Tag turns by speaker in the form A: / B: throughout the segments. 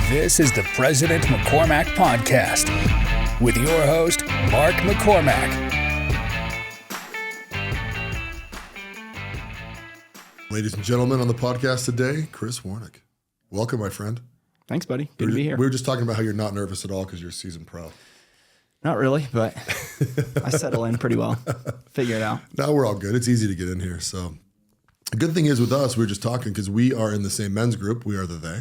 A: This is the President McCormack Podcast with your host, Mark McCormack.
B: Ladies and gentlemen, on the podcast today, Chris Warnick. Welcome, my friend.
C: Thanks, buddy. Good to be here.
B: We were just talking about how you're not nervous at all because you're a seasoned pro.
C: Not really, but I settle in pretty well. Figure it out.
B: Now we're all good. It's easy to get in here. So the good thing is with us, we were just talking because we are in the same men's group. We are the they.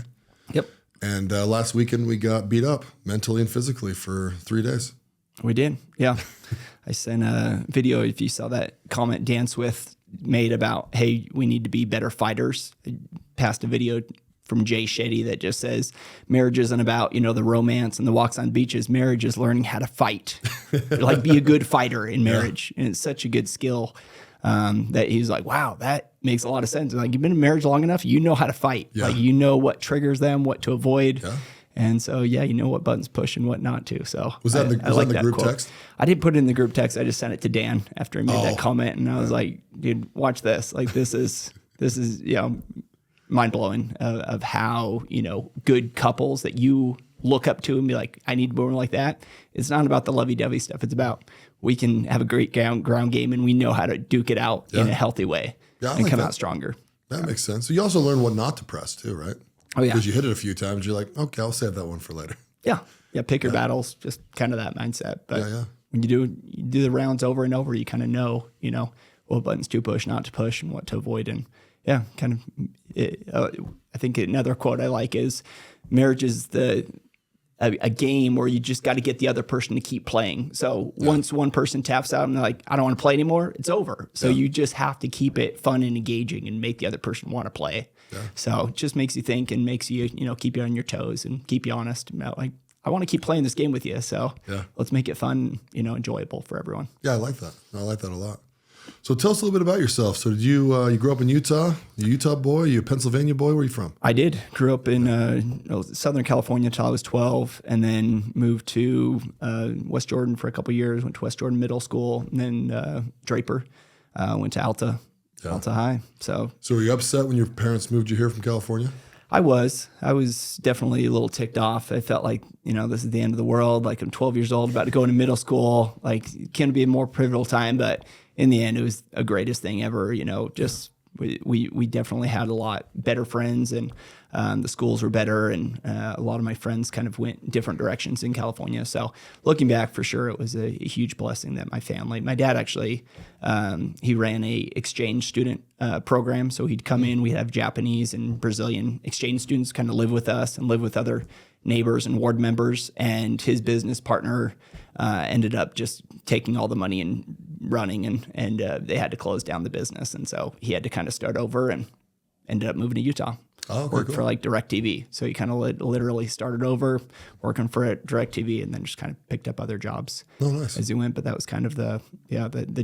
C: Yep.
B: And last weekend we got beat up mentally and physically for 3 days.
C: We did. Yeah. I sent a video, if you saw that comment Dan Swift made about, hey, we need to be better fighters. I passed a video from Jay Shetty that just says marriage isn't about, the romance and the walks on beaches. Marriage is learning how to fight, like be a good fighter in marriage. Yeah. And it's such a good skill that he's like, wow, that makes a lot of sense. Like, you've been in marriage long enough, you know how to fight. Yeah. Like, you know what triggers them, what to avoid. Yeah. And so, you know what buttons push and what not to. So
B: was that in the group text?
C: I didn't put it in the group text. I just sent it to Dan after he made that comment. And I was like, dude, watch this. Like, this is mind blowing of how, good couples that you look up to and be like, I need more like that. It's not about the lovey-dovey stuff. It's about, we can have a great ground game and we know how to duke it out in a healthy way and come out stronger.
B: That makes sense. So you also learn what not to press too, right?
C: Oh, yeah.
B: Because you hit it a few times. You're like, okay, I'll save that one for later.
C: Yeah. Yeah. Pick your battles, just kind of that mindset. But when you do the rounds over and over, you kind of know, what buttons to push, not to push, and what to avoid. And I think another quote I like is, marriage is a game where you just got to get the other person to keep playing. So once one person taps out and they're like, I don't want to play anymore, it's over. So you just have to keep it fun and engaging and make the other person want to play. Yeah. So it just makes you think and makes you, keep you on your toes and keep you honest about, like, I want to keep playing this game with you. So let's make it fun, enjoyable for everyone.
B: Yeah, I like that. I like that a lot. So tell us a little bit about yourself. So did you grew up in Utah? You a Utah boy? You a Pennsylvania boy? Where are you from?
C: I did. Grew up in Southern California until I was 12, and then moved to West Jordan for a couple of years. Went to West Jordan Middle School, and then Draper. Went to Alta High. So
B: were you upset when your parents moved you here from California?
C: I was definitely a little ticked off. I felt like, this is the end of the world. Like, I'm 12 years old, about to go into middle school. Like, it can be a more pivotal time, but in the end, it was the greatest thing ever. We definitely had a lot better friends, and the schools were better, and a lot of my friends kind of went different directions in California. So looking back, for sure, it was a huge blessing that my dad actually, he ran a exchange student program. So he'd come in, we'd have Japanese and Brazilian exchange students kind of live with us and live with other neighbors and ward members, and his business partner ended up just taking all the money and running, and they had to close down the business, and so he had to kind of start over and ended up moving to Utah. Worked for like DirecTV, so he kind of literally started over working for DirecTV, and then just kind of picked up other jobs as he went. But that was kind of the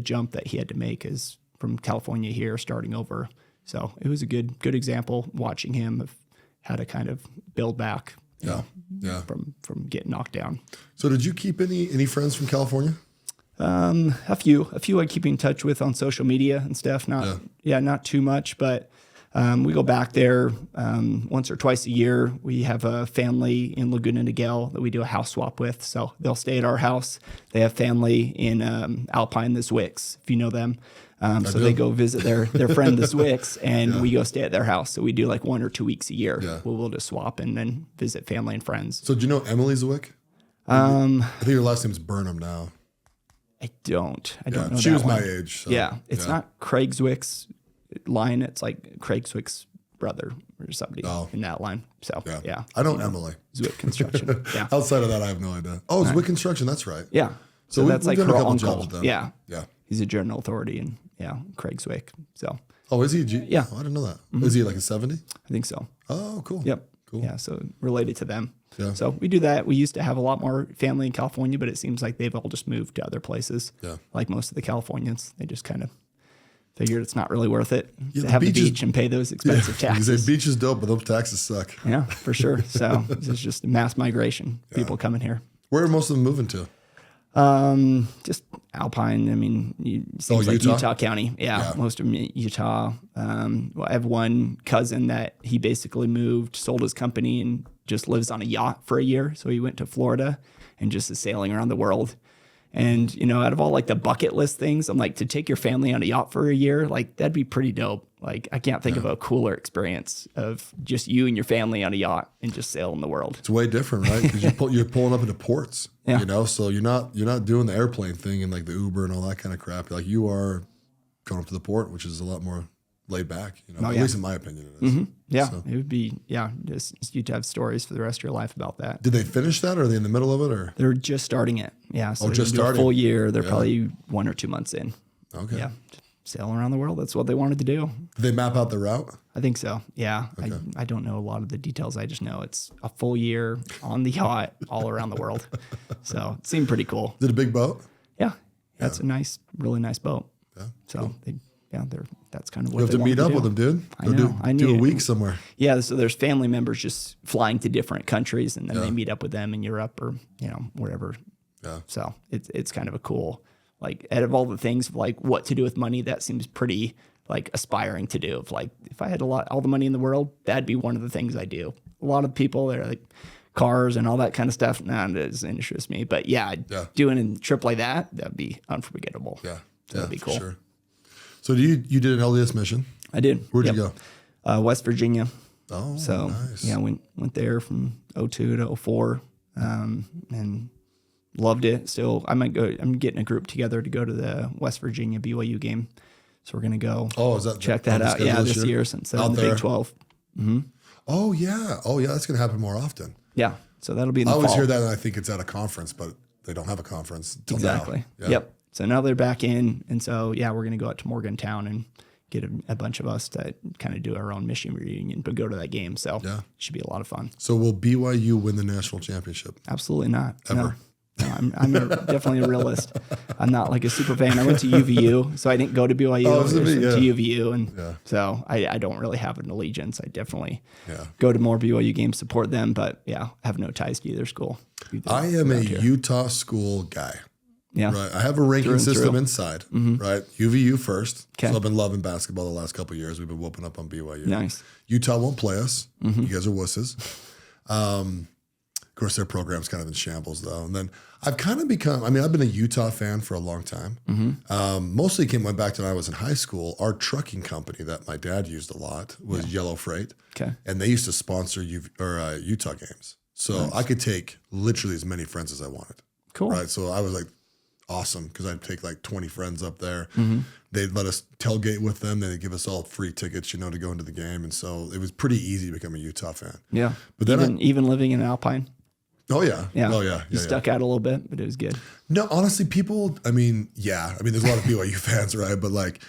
C: jump that he had to make, is from California here, starting over. So it was a good example watching him of how to kind of build back. From getting knocked down. So
B: did you keep any friends from California?
C: A few I keep in touch with on social media and stuff. Not too much, but we go back there once or twice a year. We have a family in Laguna Niguel that we do a house swap with. So they'll stay at our house. They have family in Alpine, the Zwicks, if you know them. So they go visit their friend, the Zwicks, and we go stay at their house. So we do like 1 or 2 weeks a year. Yeah. We'll just swap and then visit family and friends.
B: So do you know Emily Zwick? I think her last name's Burnham now.
C: I don't know.
B: She was my age. So,
C: it's not Craig Zwick's line. It's like Craig Zwick's brother or somebody in that line. So
B: I know Emily.
C: Zwick Construction. Yeah.
B: Outside of that, I have no idea. Oh, Zwick Construction. That's right.
C: Yeah.
B: So
C: that's like her uncle.
B: Yeah.
C: He's a general authority, and Craig Zwick. So.
B: Oh, is he? Yeah. Oh, I didn't know that. Mm-hmm. Is he like a 70?
C: I think so.
B: Oh, cool.
C: Yep.
B: Cool.
C: Yeah. So related to them.
B: Yeah.
C: So we do that. We used to have a lot more family in California, but it seems like they've all just moved to other places. Yeah. Like most of the Californians, they just kind of figured it's not really worth it to have the beach and pay those expensive taxes.
B: The beach is dope, but those taxes suck.
C: Yeah, for sure. So it's just mass migration, people coming here.
B: Where are most of them moving to?
C: Just Alpine. I mean, seems like Utah County. Yeah, most of them Utah. Well, I have one cousin that he basically moved, sold his company, and just lives on a yacht for a year. So he went to Florida and just is sailing around the world. And, out of all like the bucket list things, I'm like, to take your family on a yacht for a year, like that'd be pretty dope. Like I can't think of a cooler experience of just you and your family on a yacht and just sailing the world.
B: It's way different, right? Because you're pulling up into ports, so you're not doing the airplane thing and like the Uber and all that kind of crap. Like you are going up to the port, which is a lot more laid back, at least in my opinion it is.
C: Mm-hmm. Yeah, so. It would be, just you'd have stories for the rest of your life about that.
B: Did they finish that, or are they in the middle of it, or?
C: They're just starting it. Yeah, so
B: just starting.
C: A full year. They're probably 1 or 2 months in.
B: Okay.
C: Yeah, sailing around the world. That's what they wanted to do.
B: Did they map out the route?
C: I think so, yeah. Okay. I don't know a lot of the details. I just know it's a full year on the yacht all around the world. So it seemed pretty cool.
B: Is it a big boat?
C: Yeah, that's a really nice boat.
B: Yeah.
C: So
B: cool.
C: That's kind of what
B: you have to meet up with them, dude.
C: I know.
B: Do a week somewhere.
C: Yeah, so there's family members just flying to different countries, and then they meet up with them in Europe or wherever. Yeah. So it's kind of a cool, like, out of all the things like what to do with money, that seems pretty like aspiring to do. Of like, if I had all the money in the world, that'd be one of the things I do. A lot of people, they're like cars and all that kind of stuff. Nah, it doesn't interest me. But doing a trip like that'd be unforgettable.
B: Yeah,
C: that'd be cool.
B: Sure. So you did an LDS mission?
C: I did.
B: Where'd you go?
C: West Virginia.
B: Oh,
C: so
B: nice.
C: Yeah, went there from 2002 to 2004, and loved it. Still, I might go. I'm getting a group together to go to the West Virginia BYU game, so we're gonna go.
B: Oh, is that
C: check that out? Yeah, this year since they're in the Big 12. Mm-hmm.
B: Oh yeah, that's gonna happen more often.
C: Yeah, so that'll be in the fall.
B: I always hear that, and I think it's at a conference, but they don't have a conference until
C: exactly.
B: now. Yeah.
C: Yep. So now they're back in, and so we're going to go out to Morgantown and get a bunch of us to kind of do our own mission reunion, but go to that game. So it should be a lot of fun.
B: So will BYU win the national championship?
C: Absolutely not.
B: Ever.
C: No, I'm definitely a realist. I'm not like a super fan. I went to UVU, so I didn't go to BYU. To UVU, and so I don't really have an allegiance. I definitely go to more BYU games, support them, but have no ties to either school.
B: I am a Utah school guy.
C: Yeah.
B: Right. I have a ranking system inside, right? UVU first. So I've been loving basketball the last couple of years. We've been whooping up on BYU.
C: Nice.
B: Utah won't play us. You guys are wusses. Of course, their program's kind of in shambles, though. And then I've kind of become, I've been a Utah fan for a long time. Mostly went back to when I was in high school. Our trucking company that my dad used a lot was Yellow Freight.
C: Okay.
B: And they used to sponsor Utah games. So I could take literally as many friends as I wanted.
C: Cool.
B: Right. So I was like, awesome, because I'd take like 20 friends up there. They'd let us tailgate with them. They'd give us all free tickets, to go into the game. And so it was pretty easy to become a Utah fan.
C: Yeah.
B: But then
C: even living in Alpine.
B: Oh, yeah.
C: Yeah.
B: Oh, yeah.
C: You stuck out a little bit, but it was good.
B: No, honestly, people, there's a lot of BYU fans, right? But like,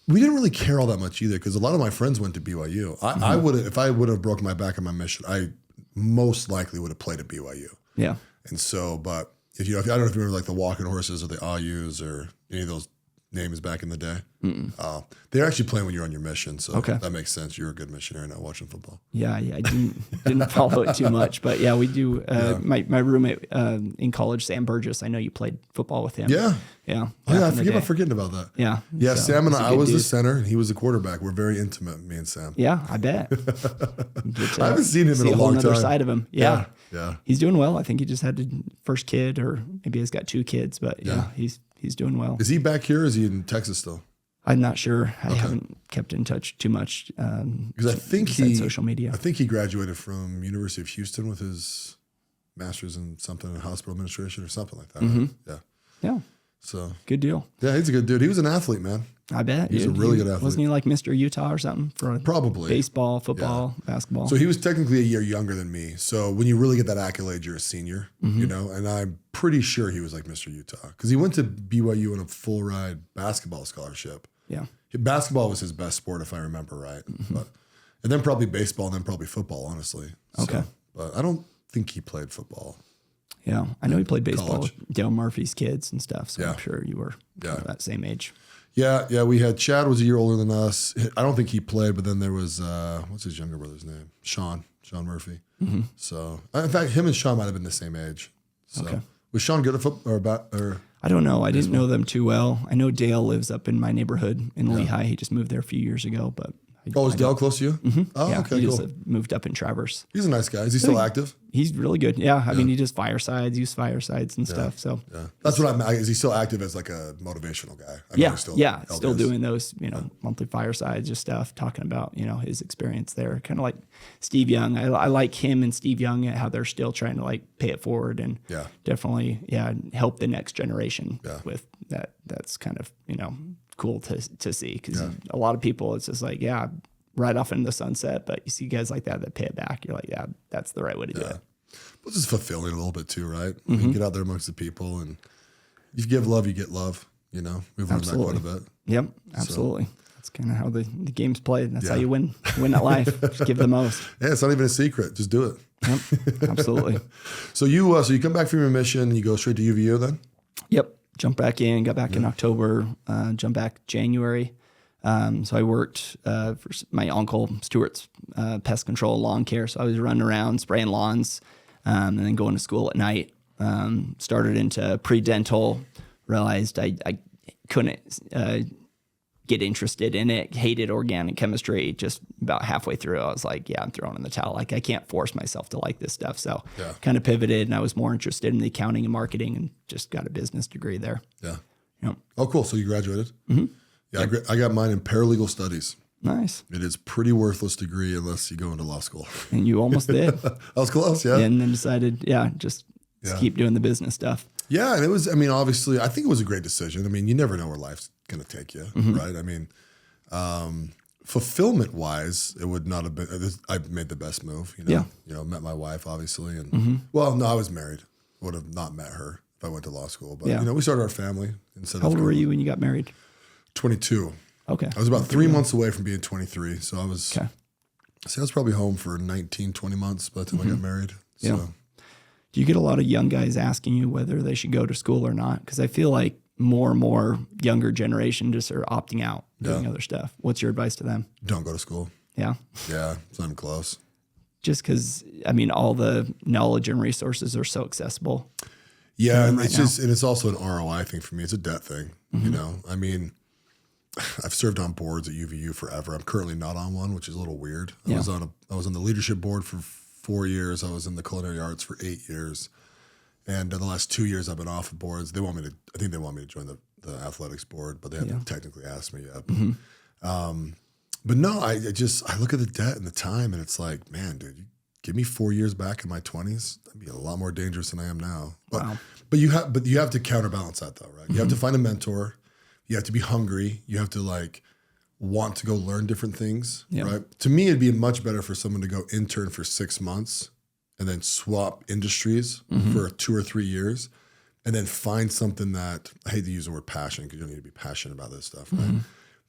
B: we didn't really care all that much either, because a lot of my friends went to BYU. I would have, if I would have broken my back on my mission, I most likely would have played at BYU.
C: Yeah.
B: And so, but I don't know if you remember like the Walking Horses or the Ayus or any of those names back in the day. They're actually playing when you're on your mission, so that makes sense. You're a good missionary not watching football.
C: Yeah, I didn't follow it too much, but we do. My roommate in college, Sam Burgess. I know you played football with him.
B: Yeah. I keep on forgetting about that.
C: Yeah.
B: So, Sam and I was the center, and he was the quarterback. We're very intimate, me and Sam.
C: Yeah, I bet.
B: I haven't seen him in a long time.
C: Another side of him. Yeah.
B: Yeah.
C: He's doing well. I think he just had his first kid, or maybe he's got 2 kids. But he's doing well.
B: Is he back here, or is he in Texas still?
C: I'm not sure. I haven't kept in touch too much.
B: Because I think
C: social media.
B: I think he graduated from University of Houston with his master's in something in hospital administration or something like that. Right? Yeah.
C: Yeah.
B: So
C: good deal.
B: Yeah, he's a good dude. He was an athlete, man.
C: I bet.
B: He's a really good athlete.
C: Wasn't he like Mr. Utah or something for
B: probably
C: baseball, football, basketball?
B: So he was technically a year younger than me. So when you really get that accolade, you're a senior, and I'm pretty sure he was like Mr. Utah, because he went to BYU on a full ride basketball scholarship.
C: Yeah.
B: Basketball was his best sport, if I remember right. And then probably baseball, and then probably football, honestly.
C: Okay.
B: So, but I don't think he played football.
C: Yeah. I know he played baseball with Dale Murphy's kids and stuff. So
B: Yeah.
C: I'm sure you were that same age.
B: Yeah. We had Chad was a year older than us. I don't think he played, but then there was, what's his younger brother's name? Sean Murphy. So in fact, him and Sean might have been the same age. So Was Sean good at football or
C: I don't know. I didn't know them too well. I know Dale lives up in my neighborhood in Lehigh. He just moved there a few years ago, but.
B: Is Dale close to you? Mm-hmm. Oh,
C: yeah,
B: okay,
C: he
B: cool.
C: just moved up in Traverse.
B: He's a nice guy. Is he still active?
C: He's really good. Yeah, I mean, he does firesides, use firesides and stuff. So
B: yeah, that's what I'm. Is he still active as like a motivational guy?
C: Still doing those, monthly firesides, just stuff, talking about his experience there. Kind of like Steve Young. I like him and Steve Young how they're still trying to like pay it forward and definitely help the next generation with that. That's kind of cool to see because a lot of people it's just like right off into the sunset, but you see guys like that pay it back. You're like, that's the right way to do it.
B: It's just fulfilling a little bit too, right? I mean, get out there amongst the people, and if you give love, you get love. We've learned that quite a bit.
C: Yep, absolutely. That's kind of how the game's played. That's how you win at life. Just give the most.
B: Yeah, it's not even a secret. Just do it.
C: Yep, absolutely.
B: So you come back from your mission, you go straight to UVU then?
C: Yep. Jumped back in, got back in October, jumped back January. So I worked for my uncle Stuart's pest control lawn care. So I was running around spraying lawns and then going to school at night. Started into pre-dental, realized I couldn't get interested in it, hated organic chemistry. Just about halfway through, I was like, I'm throwing in the towel. Like I can't force myself to like this stuff. So kind of pivoted and I was more interested in the accounting and marketing and just got a business degree there.
B: Yeah.
C: Yep.
B: Oh, cool. So you graduated? Mm-hmm. Yeah, I got mine in paralegal studies.
C: Nice.
B: It is pretty worthless degree unless you go into law school.
C: And you almost did.
B: I was close, yeah.
C: And then decided, just keep doing the business stuff.
B: Yeah, and it was, obviously, I think it was a great decision. You never know where life's going to take you, right? Fulfillment-wise, it would not have been, I made the best move, met my wife, obviously. And well, no, I was married. Would have not met her if I went to law school. But, we started our family.
C: How old were you when you got married?
B: 22.
C: Okay.
B: I was about 3 months away from being 23. So I was, I was probably home for 19, 20 months by the time I got married. So.
C: Yeah. Do you get a lot of young guys asking you whether they should go to school or not? Because I feel like more and more younger generation just are opting out, doing other stuff. What's your advice to them?
B: Don't go to school.
C: Yeah.
B: Yeah. It's not even close.
C: Just because, all the knowledge and resources are so accessible.
B: Yeah. And it's also an ROI thing for me. It's a debt thing. I've served on boards at UVU forever. I'm currently not on one, which is a little weird. I was on the leadership board for 4 years. I was in the culinary arts for 8 years. And in the last 2 years I've been off of boards. I think they want me to join the athletics board, but they haven't technically asked me yet. But no, I look at the debt and the time and it's like, man, dude, you give me 4 years back in my 20s, that'd be a lot more dangerous than I am now. But you have to counterbalance that though, right? You have to find a mentor. You have to be hungry. You have to want to go learn different things, right? To me, it'd be much better for someone to go intern for 6 months and then swap industries for 2 or 3 years and then find something that, I hate to use the word passion because you don't need to be passionate about this stuff, right?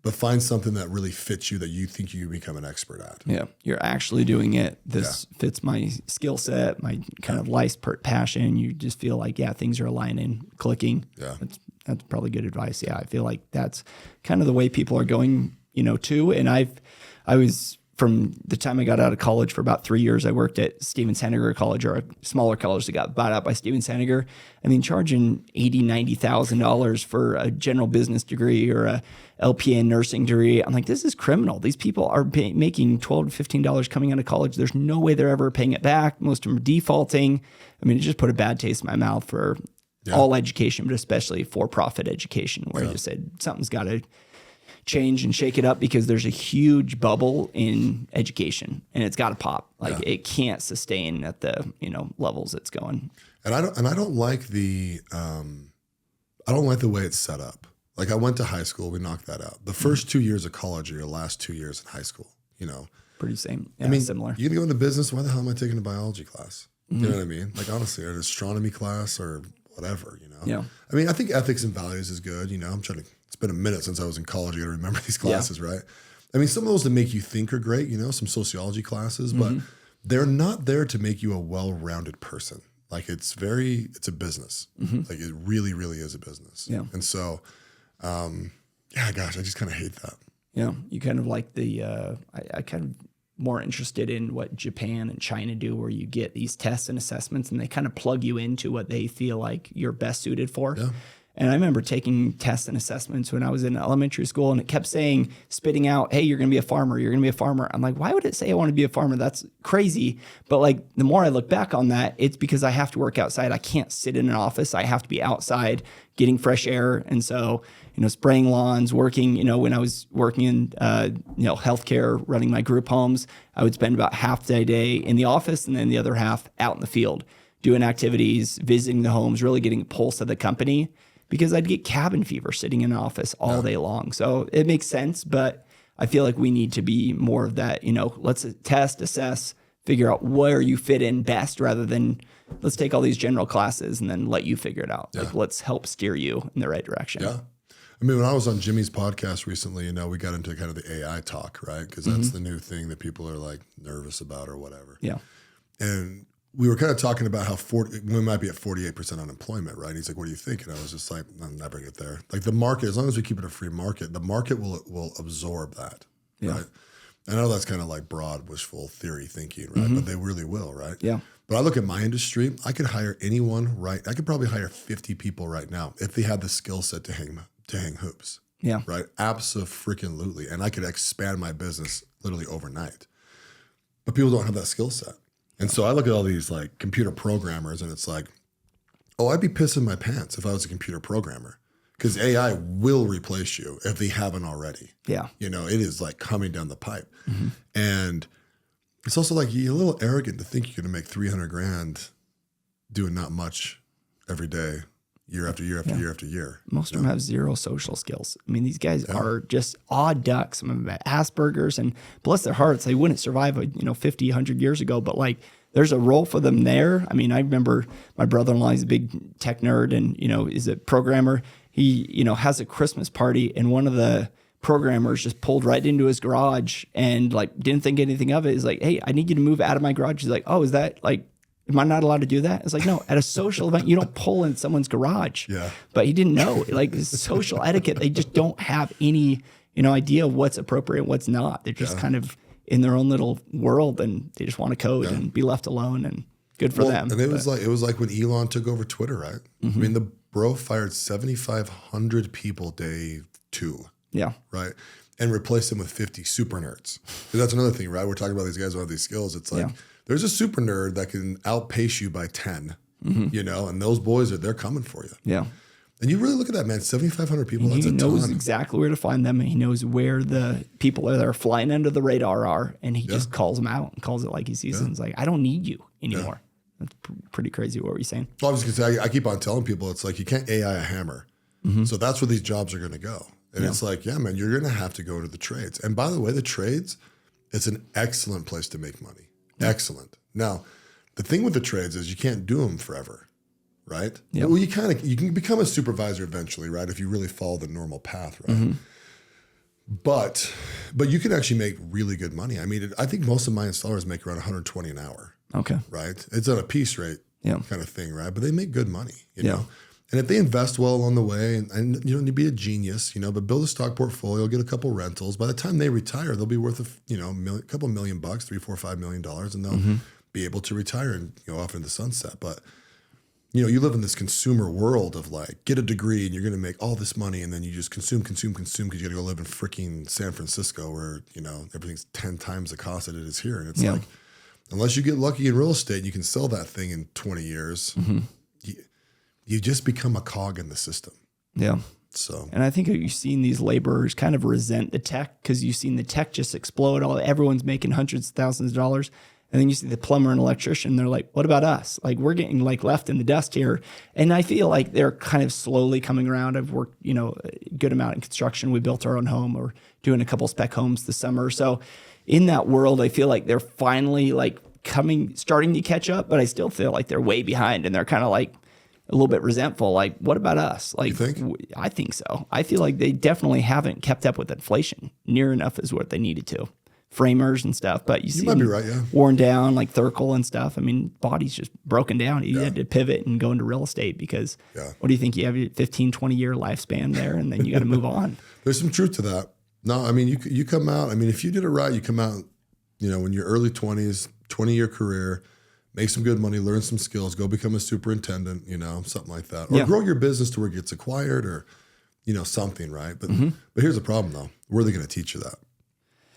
B: But find something that really fits you that you think you become an expert at. Yeah,
C: you're actually doing it. This fits my skill set, my kind of life's passion. You just feel like, things are aligning, clicking.
B: Yeah.
C: That's probably good advice. Yeah, I feel like that's kind of the way people are going, too. And I was, from the time I got out of college for about 3 years, I worked at Stevens Henniger College, or a smaller college that got bought out by Stevens Henniger. Charging $80,000, $90,000 for a general business degree or a LPN nursing degree. I'm like, this is criminal. These people are making $12 to $15 coming out of college. There's no way they're ever paying it back. Most of them are defaulting. It just put a bad taste in my mouth for all education, but especially for-profit education, where I just said something's got to change and shake it up because there's a huge bubble in education and it's got to pop. It can't sustain at the levels it's going.
B: And I don't like the way it's set up. I went to high school, we knocked that out. The first 2 years of college are your last 2 years in high school.
C: Pretty same. Yeah, similar.
B: You gonna go into business? Why the hell am I taking a biology class? You know what I mean? Honestly, or an astronomy class or whatever.
C: Yeah.
B: I think ethics and values is good. It's been a minute since I was in college. You got to remember these classes, right? Some of those that make you think are great, some sociology classes, but they're not there to make you a well-rounded person. It's a business. It really, really is a business.
C: Yeah.
B: And so, I just kind of hate that.
C: Yeah. You kind of like I kind of more interested in what Japan and China do, where you get these tests and assessments and they kind of plug you into what they feel like you're best suited for.
B: Yeah.
C: And I remember taking tests and assessments when I was in elementary school, and it kept spitting out, hey, you're going to be a farmer. You're going to be a farmer. I'm like, why would it say I want to be a farmer? That's crazy. But like, the more I look back on that, it's because I have to work outside. I can't sit in an office. I have to be outside getting fresh air. And so, spraying lawns, working, when I was working in, healthcare, running my group homes, I would spend about half the day in the office and then the other half out in the field, doing activities, visiting the homes, really getting a pulse of the company, because I'd get cabin fever sitting in an office all day long. So it makes sense, but I feel like we need to be more of that, let's test, assess, figure out where you fit in best, rather than let's take all these general classes and then let you figure it out. Yeah. Like, let's help steer you in the right direction.
B: Yeah. I mean, when I was on Jimmy's podcast recently, we got into kind of the AI talk, right? Because that's the new thing that people are like nervous about or whatever.
C: Yeah.
B: And we were kind of talking about how we might be at 48% unemployment, right? And he's like, what do you think? And I was just like, I'll never get there. Like, the market, as long as we keep it a free market, the market will absorb that, right? I know that's kind of like broad wishful theory thinking, right? But they really will, right?
C: Yeah.
B: But I look at my industry, I could hire anyone, right? I could probably hire 50 people right now if they had the skill set to hang hoops.
C: Yeah.
B: Right? Abso-freaking-lutely. And I could expand my business literally overnight. But people don't have that skill set. And so I look at all these like computer programmers, and it's like, oh, I'd be pissing my pants if I was a computer programmer, because AI will replace you if they haven't already.
C: Yeah.
B: It is like coming down the pipe. And it's also like, you're a little arrogant to think you're going to make $300,000 doing not much every day, year after year after year after year.
C: Most of them have zero social skills. I mean, these guys are just odd ducks. Some of them have Asperger's, and bless their hearts, they wouldn't survive 50, 100 years ago, but like, there's a role for them there. I mean, I remember my brother-in-law is a big tech nerd and, is a programmer. He, has a Christmas party, and one of the programmers just pulled right into his garage and like didn't think anything of it. He's like, hey, I need you to move out of my garage. He's like, oh, is that like, am I not allowed to do that? It's like, no, at a social event, you don't pull in someone's garage.
B: Yeah.
C: But he didn't know, like, social etiquette. They just don't have any, idea of what's appropriate and what's not. They're just kind of in their own little world, and they just want to code and be left alone, and good for them.
B: And it was like when Elon took over Twitter, right? I mean, the bro fired 7,500 people day 2.
C: Yeah.
B: Right. And replaced them with 50 super nerds. That's another thing, right? We're talking about these guys who have these skills. It's like, there's a super nerd that can outpace you by 10, and those boys they're coming for you.
C: Yeah.
B: And you really look at that, man, 7,500 people, that's a ton.
C: He knows exactly where to find them, and he knows where the people that are flying under the radar are, and he just calls them out and calls it like he sees it. And it's like, I don't need you anymore. That's pretty crazy. What were you saying?
B: Well, I was going to say, I keep on telling people, it's like, you can't AI a hammer. So that's where these jobs are going to go. And it's like, yeah, man, you're going to have to go to the trades. And by the way, the trades, it's an excellent place to make money. Excellent. Now, the thing with the trades is you can't do them forever, right?
C: Yep.
B: Well, you can become a supervisor eventually, right? If you really follow the normal path, right? But you can actually make really good money. I mean, I think most of my installers make around 120 an hour.
C: Okay.
B: Right? It's on a piece rate kind of thing, right? But they make good money, you know? And if they invest well along the way, and you be a genius, but build a stock portfolio, get a couple rentals. By the time they retire, they'll be worth a couple $1 million, $3, $4, $5 million, and they'll be able to retire and off into the sunset. But you live in this consumer world of like, get a degree and you're going to make all this money, and then you just consume because you got to go live in freaking San Francisco where everything's 10 times the cost that it is here, and it's like, unless you get lucky in real estate, and you can sell that thing in 20 years. You just become a cog in the system. Yeah. So,
C: and I think you've seen these laborers kind of resent the tech, because you've seen the tech just explode. Everyone's making hundreds of thousands of dollars. And then you see the plumber and electrician, they're like, what about us? Like, we're getting like left in the dust here. And I feel like they're kind of slowly coming around. I've worked, a good amount in construction. We built our own home, or doing a couple spec homes this summer. So in that world, I feel like they're finally like starting to catch up, but I still feel like they're way behind, and they're kind of like a little bit resentful. Like, what about us? Like,
B: you think?
C: I think so. I feel like they definitely haven't kept up with inflation near enough as what they needed to. Framers and stuff, but you see
B: might be right,
C: worn down, like Thurkel and stuff. I mean, body's just broken down. You had to pivot and go into real estate because what do you think? You have a 15, 20 year lifespan there, and then you got to move on.
B: There's some truth to that. No, I mean, you come out, I mean, if you did it right, you come out, when you're early 20s, 20-year career, make some good money, learn some skills, go become a superintendent, something like that. Or grow your business to where it gets acquired or, something, right? But here's the problem, though. Where are they going to teach you that?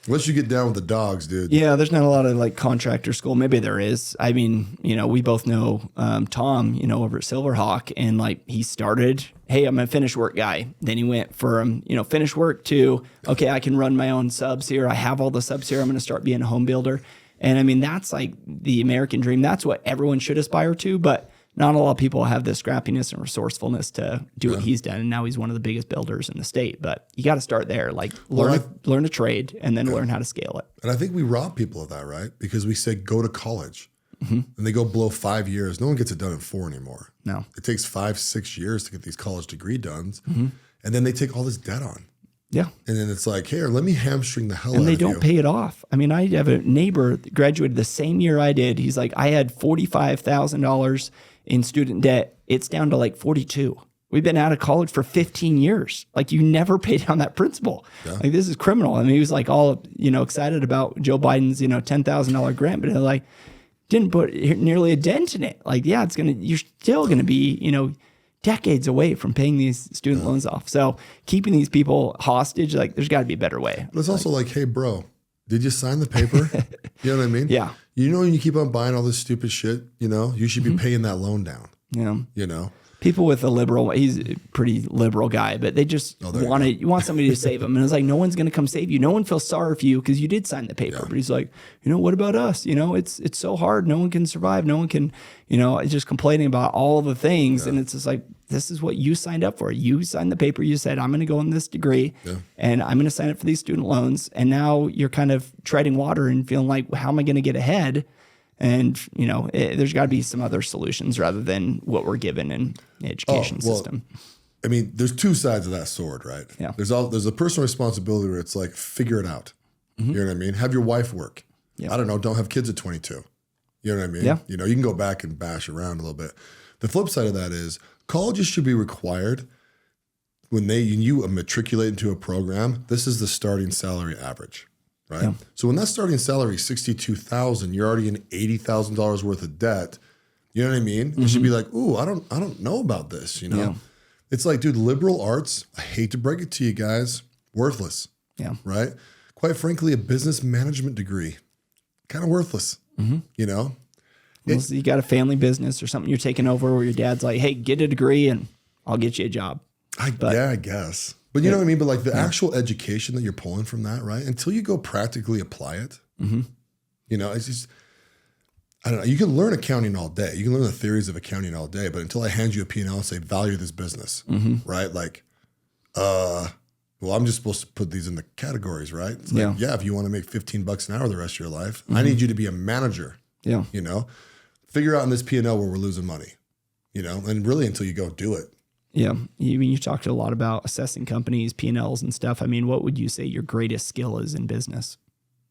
B: Unless you get down with the dogs, dude.
C: Yeah, there's not a lot of like contractor school. Maybe there is. I mean, we both know Tom, over at Silverhawk, and like he started, hey, I'm a finished work guy. Then he went from, finished work to, okay, I can run my own subs here. I have all the subs here. I'm going to start being a home builder. And I mean, that's like the American dream. That's what everyone should aspire to, but not a lot of people have the scrappiness and resourcefulness to do what he's done. And now he's one of the biggest builders in the state. But you got to start there, like learn a trade and then learn how to scale it.
B: And I think we rob people of that, right? Because we say go to college and they go below 5 years. No one gets it done in 4 anymore.
C: No.
B: It takes 5-6 years to get these college degree done. And then they take all this debt on.
C: Yeah.
B: And then it's like, here, let me hamstring the hell out of you.
C: And they don't pay it off. I mean, I have a neighbor that graduated the same year I did. He's like, I had $45,000 in student debt. It's down to like 42. We've been out of college for 15 years. Like you never pay down that principal. Yeah. Like this is criminal. I mean, he was like all, excited about Joe Biden's, $10,000 grant, but like didn't put nearly a dent in it. Like, yeah, you're still going to be, decades away from paying these student loans off. So keeping these people hostage, like there's got to be a better way.
B: But it's also like, hey, bro, did you sign the paper? You know what I mean?
C: Yeah.
B: When you keep on buying all this stupid shit, you should be paying that loan down.
C: Yeah. People with he's a pretty liberal guy, but they just you want somebody to save them. And it's like, no one's going to come save you. No one feels sorry for you because you did sign the paper. Yeah. But he's like, what about us? It's so hard. No one can survive. No one can, it's just complaining about all the things. Yeah. And it's just like, this is what you signed up for. You signed the paper. You said, I'm going to go in this degree and I'm going to sign up for these student loans. And now you're kind of treading water and feeling like, how am I going to get ahead? And, there's got to be some other solutions rather than what we're given in the education system.
B: I mean, there's two sides of that sword, right?
C: Yeah.
B: There's a personal responsibility where it's like, figure it out. You know what I mean? Have your wife work.
C: Yeah.
B: I don't know. Don't have kids at 22. You know what I mean?
C: Yeah.
B: You can go back and bash around a little bit. The flip side of that is colleges should be required when you matriculate into a program. This is the starting salary average. Right. Yeah. So when that starting salary is $62,000, you're already in $80,000 worth of debt. You know what I mean? You should be like, ooh, I don't know about this.
C: Yeah.
B: It's like, dude, liberal arts, I hate to break it to you guys, worthless.
C: Yeah.
B: Right. Quite frankly, a business management degree, kind of worthless.
C: Unless you got a family business or something you're taking over where your dad's like, hey, get a degree and I'll get you a job.
B: I guess. But you know what I mean? But like the actual education that you're pulling from that, right? Until you go practically apply it, it's just, I don't know. You can learn accounting all day. You can learn the theories of accounting all day. But until I hand you a P&L and say, value this business, right? Like, well, I'm just supposed to put these in the categories, right? It's like, if you want to make $15 an hour the rest of your life, I need you to be a manager.
C: Yeah.
B: Figure out in this P&L where we're losing money, and really until you go do it.
C: Yeah. You talked a lot about assessing companies, P&Ls and stuff. I mean, what would you say your greatest skill is in business?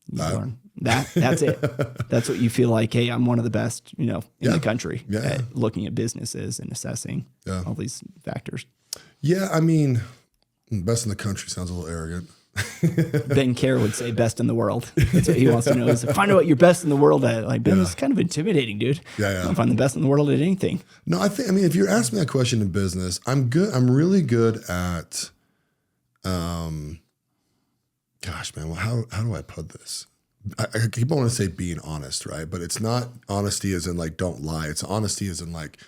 C: That's it. That's what you feel like, hey, I'm one of the best, in the country at looking at businesses and assessing all these factors.
B: Yeah. I mean, best in the country sounds a little arrogant.
C: Ben Kerr would say best in the world. That's what he wants to know is find out what you're best in the world at. Like, Ben, it's kind of intimidating, dude.
B: Yeah.
C: I don't find the best in the world at anything.
B: No, if you're asking me that question in business, I'm good. I'm really good at, gosh, man, well, how do I put this? I keep on wanting to say being honest, right? But it's not honesty as in like, don't lie. It's honesty as in like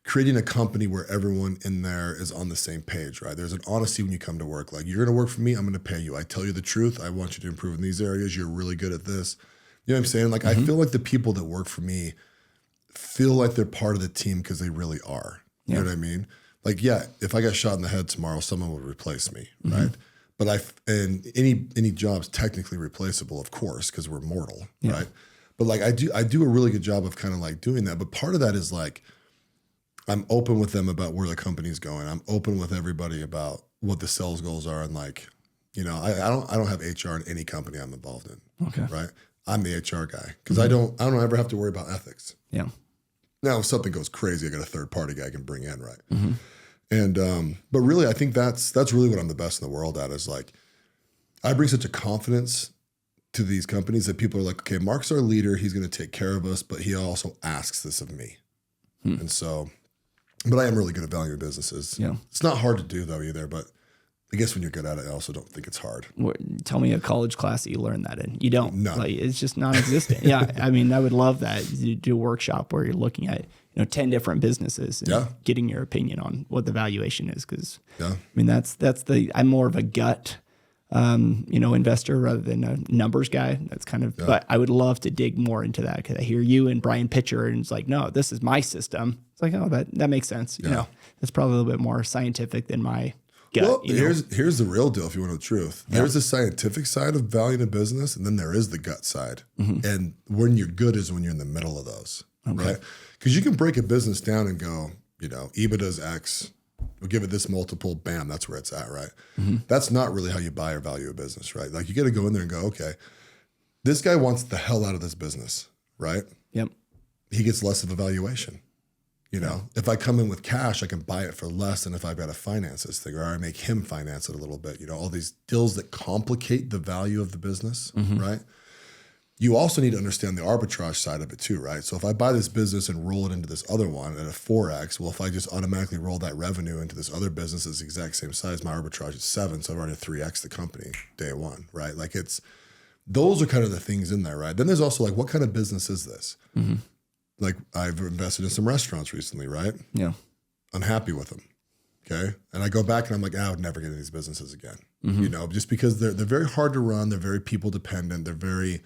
B: creating a company where everyone in there is on the same page, right? There's an honesty when you come to work. Like, you're going to work for me, I'm going to pay you. I tell you the truth. I want you to improve in these areas. You're really good at this. You know what I'm saying? Like, I feel like the people that work for me feel like they're part of the team because they really are. You know what I mean? Like, if I got shot in the head tomorrow, someone would replace me, right? But any job's technically replaceable, of course, because we're mortal, right? But like, I do a really good job of kind of like doing that. But part of that is like, I'm open with them about where the company's going. I'm open with everybody about what the sales goals are. And like, I don't have HR in any company I'm involved in.
C: Okay.
B: Right. I'm the HR guy because I don't ever have to worry about ethics.
C: Yeah.
B: Now, if something goes crazy, I got a third party guy I can bring in. Right. And, but really, I think that's really what I'm the best in the world at is like, I bring such a confidence to these companies that people are like, okay, Mark's our leader. He's going to take care of us, but he also asks this of me. And so, but I am really good at valuing businesses.
C: Yeah.
B: It's not hard to do though either, but I guess when you're good at it, I also don't think it's hard.
C: Tell me a college class that you learned that in. You don't.
B: No.
C: Like, it's just non-existent. Yeah. I mean, I would love that. You do a workshop where you're looking at, 10 different businesses and getting your opinion on what the valuation is. Cause I mean, I'm more of a gut, investor rather than a numbers guy. That's kind of, but I would love to dig more into that because I hear you and Brian Pitcher and it's like, no, this is my system. It's like, oh, that makes sense. That's probably a little bit more scientific than my gut.
B: Well, here's the real deal. If you want the truth, there's the scientific side of valuing a business, and then there is the gut side. And when you're good is when you're in the middle of those, right? Because you can break a business down and go, EBITDA is X. We'll give it this multiple. Bam, that's where it's at, right? That's not really how you buy or value a business, right? Like you got to go in there and go, okay, this guy wants the hell out of this business, right?
C: Yep.
B: He gets less of a valuation. If I come in with cash, I can buy it for less than if I've got to finance this thing, or I make him finance it a little bit. All these deals that complicate the value of the business, right? You also need to understand the arbitrage side of it too, right? So if I buy this business and roll it into this other one at a 4X, well, if I just automatically roll that revenue into this other business that's the exact same size, my arbitrage is 7, so I've already 3X the company day one, right? Like those are kind of the things in there, right? Then there's also like, what kind of business is this? Like I've invested in some restaurants recently, right?
C: Yeah.
B: Unhappy with them. Okay. And I go back and I'm like, I would never get into these businesses again. Just because they're very hard to run. They're very people dependent. They're very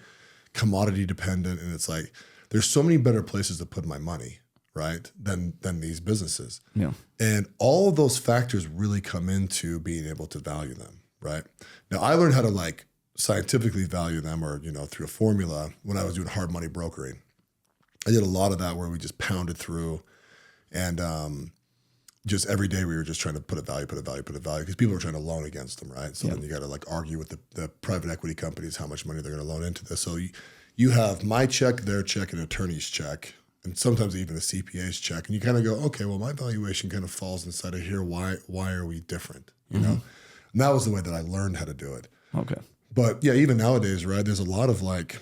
B: commodity dependent. And it's like, there's so many better places to put my money, right? Than these businesses.
C: Yeah.
B: And all of those factors really come into being able to value them, right? Now I learned how to like scientifically value them or, through a formula when I was doing hard money brokering. I did a lot of that where we just pounded through and just every day we were just trying to put a value because people were trying to loan against them, right? So then you got to like argue with the private equity companies how much money they're going to loan into this. So you have my check, their check, an attorney's check, and sometimes even a CPA's check. And you kind of go, okay, well, my valuation kind of falls inside of here. Why are we different? And that was the way that I learned how to do it.
C: Okay.
B: But yeah, even nowadays, right, there's a lot of like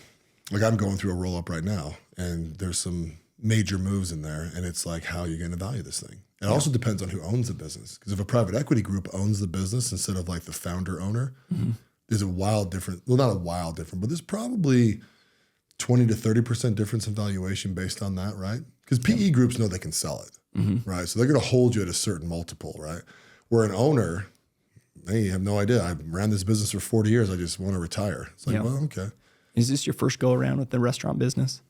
B: I'm going through a roll up right now and there's some major moves in there. And it's like, how are you going to value this thing? It also depends on who owns the business. Because if a private equity group owns the business instead of like the founder owner, there's a wild difference. Well, not a wild difference, but there's probably 20 to 30% difference in valuation based on that, right? Because PE groups know they can sell it, right? So they're going to hold you at a certain multiple, right? Where an owner, they have no idea. I ran this business for 40 years. I just want to retire. It's like, well, okay.
C: Is this your first go around with the restaurant business?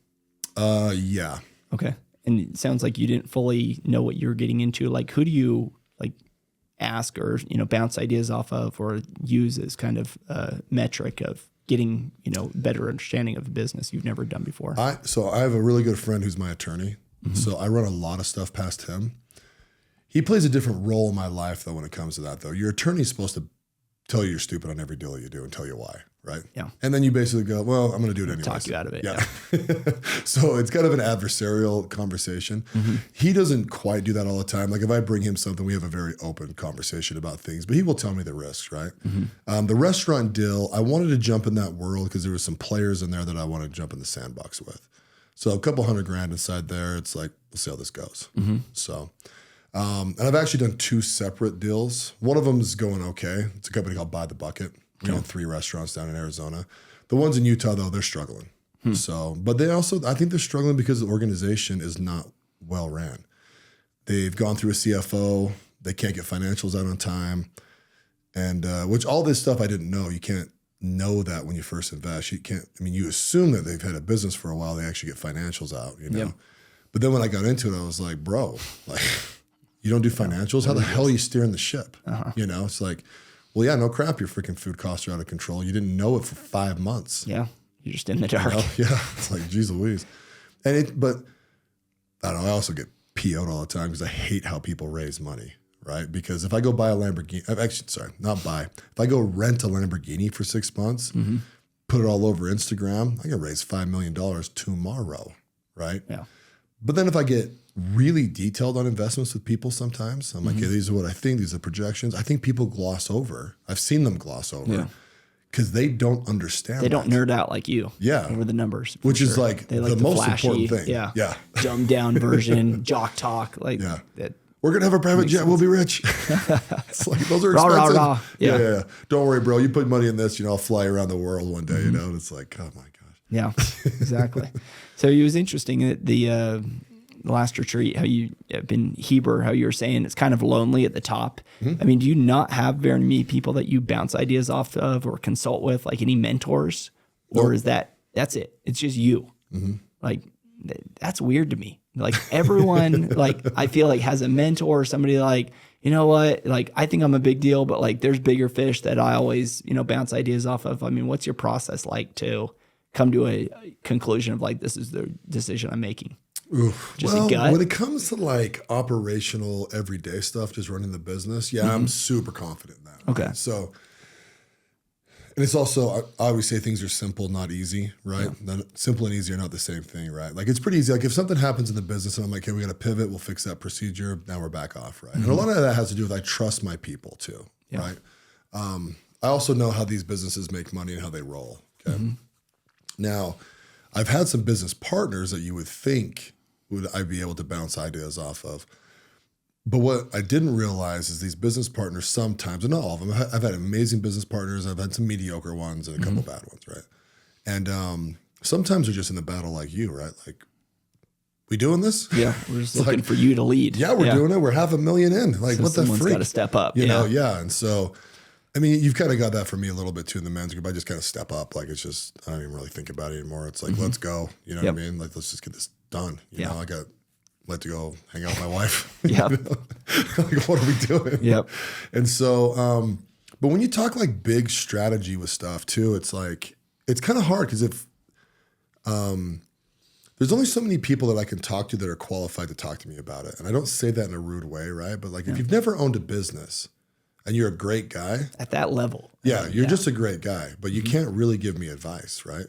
B: Yeah.
C: Okay. And it sounds like you didn't fully know what you were getting into. Like, who do you like ask or, bounce ideas off of or use as kind of a metric of getting, better understanding of the business you've never done before?
B: So I have a really good friend who's my attorney. So I run a lot of stuff past him. He plays a different role in my life though when it comes to that though. Your attorney's supposed to tell you you're stupid on every deal you do and tell you why, right?
C: Yeah.
B: And then you basically go, well, I'm going to do it anyway.
C: Talk you out of it.
B: Yeah. So it's kind of an adversarial conversation. He doesn't quite do that all the time. Like if I bring him something, we have a very open conversation about things, but he will tell me the risks, right? The restaurant deal, I wanted to jump in that world because there were some players in there that I wanted to jump in the sandbox with. So a couple $100,000 inside there, it's like, we'll see how this goes. So, and I've actually done 2 separate deals. One of them is going okay. It's a company called Buy the Bucket. We own 3 restaurants down in Arizona. The ones in Utah, though, they're struggling. So, but they also, I think they're struggling because the organization is not well ran. They've gone through a CFO. They can't get financials out on time. And which all this stuff I didn't know. You can't know that when you first invest. You can't, you assume that they've had a business for a while. They actually get financials out, But then when I got into it, I was like, bro, like, you don't do financials? How the hell are you steering the ship? It's like, well, yeah, no crap. Your freaking food costs are out of control. You didn't know it for 5 months.
C: Yeah. You're just in the dark.
B: Yeah. It's like, geez Louise. But I don't know. I also get PO'd all the time because I hate how people raise money, right? Because if I go buy a Lamborghini, if I go rent a Lamborghini for 6 months, put it all over Instagram, I can raise $5 million tomorrow, right?
C: Yeah.
B: But then if I get really detailed on investments with people sometimes, I'm like, hey, these are what I think. These are projections. I think people gloss over. I've seen them gloss over because they don't understand.
C: They don't nerd out like you.
B: Yeah.
C: Over the numbers.
B: Which is like
C: they
B: the most important thing.
C: Yeah.
B: Yeah.
C: Dumbed down version, jock talk. Like that.
B: We're going to have a private jet. We'll be rich. It's like, those are expensive.
C: Rah.
B: Yeah. Don't worry, bro. You put money in this, I'll fly around the world one day, and it's like, oh my gosh.
C: Yeah, exactly. So it was interesting that the last retreat, how you have been Heber, how you were saying it's kind of lonely at the top. I mean, do you not have very many people that you bounce ideas off of or consult with, like any mentors? Or is that's it? It's just you. Like, that's weird to me. Like everyone, like I feel like has a mentor or somebody like, you know what, like I think I'm a big deal, but like there's bigger fish that I always, bounce ideas off of. I mean, what's your process like to come to a conclusion of like, this is the decision I'm making?
B: Just a gut? When it comes to like operational everyday stuff, just running the business, I'm super confident in that.
C: Okay.
B: Right? So, and it's also, I always say things are simple, not easy, right? Simple and easy are not the same thing, right? Like it's pretty easy. Like if something happens in the business and I'm like, hey, we got to pivot, we'll fix that procedure. Now we're back off, right? And a lot of that has to do with I trust my people too, right? I also know how these businesses make money and how they roll, okay? Now, I've had some business partners that you would think I'd be able to bounce ideas off of. But what I didn't realize is these business partners sometimes, and not all of them, I've had amazing business partners, I've had some mediocre ones and a couple bad ones, right? And sometimes they're just in the battle like you, right? Like, we doing this?
C: Yeah, we're just looking for you to lead.
B: Yeah, we're doing it. We're $500,000 in. Like, so what the freak?
C: Someone's got to step up.
B: You know, And so, I mean, you've kind of got that for me a little bit too in the men's group. I just kind of step up. Like, it's just, I don't even really think about it anymore. It's like, let's go. You know what I mean? Like, let's just get this done. You know, I got let to go hang out with my wife. Like, what are we doing? And so, but when you talk like big strategy with stuff too, it's like, it's kind of hard because if there's only so many people that I can talk to that are qualified to talk to me about it. And I don't say that in a rude way, right? But like if you've never owned a business and you're a great guy.
C: At that level.
B: You're just a great guy, but you can't really give me advice, right?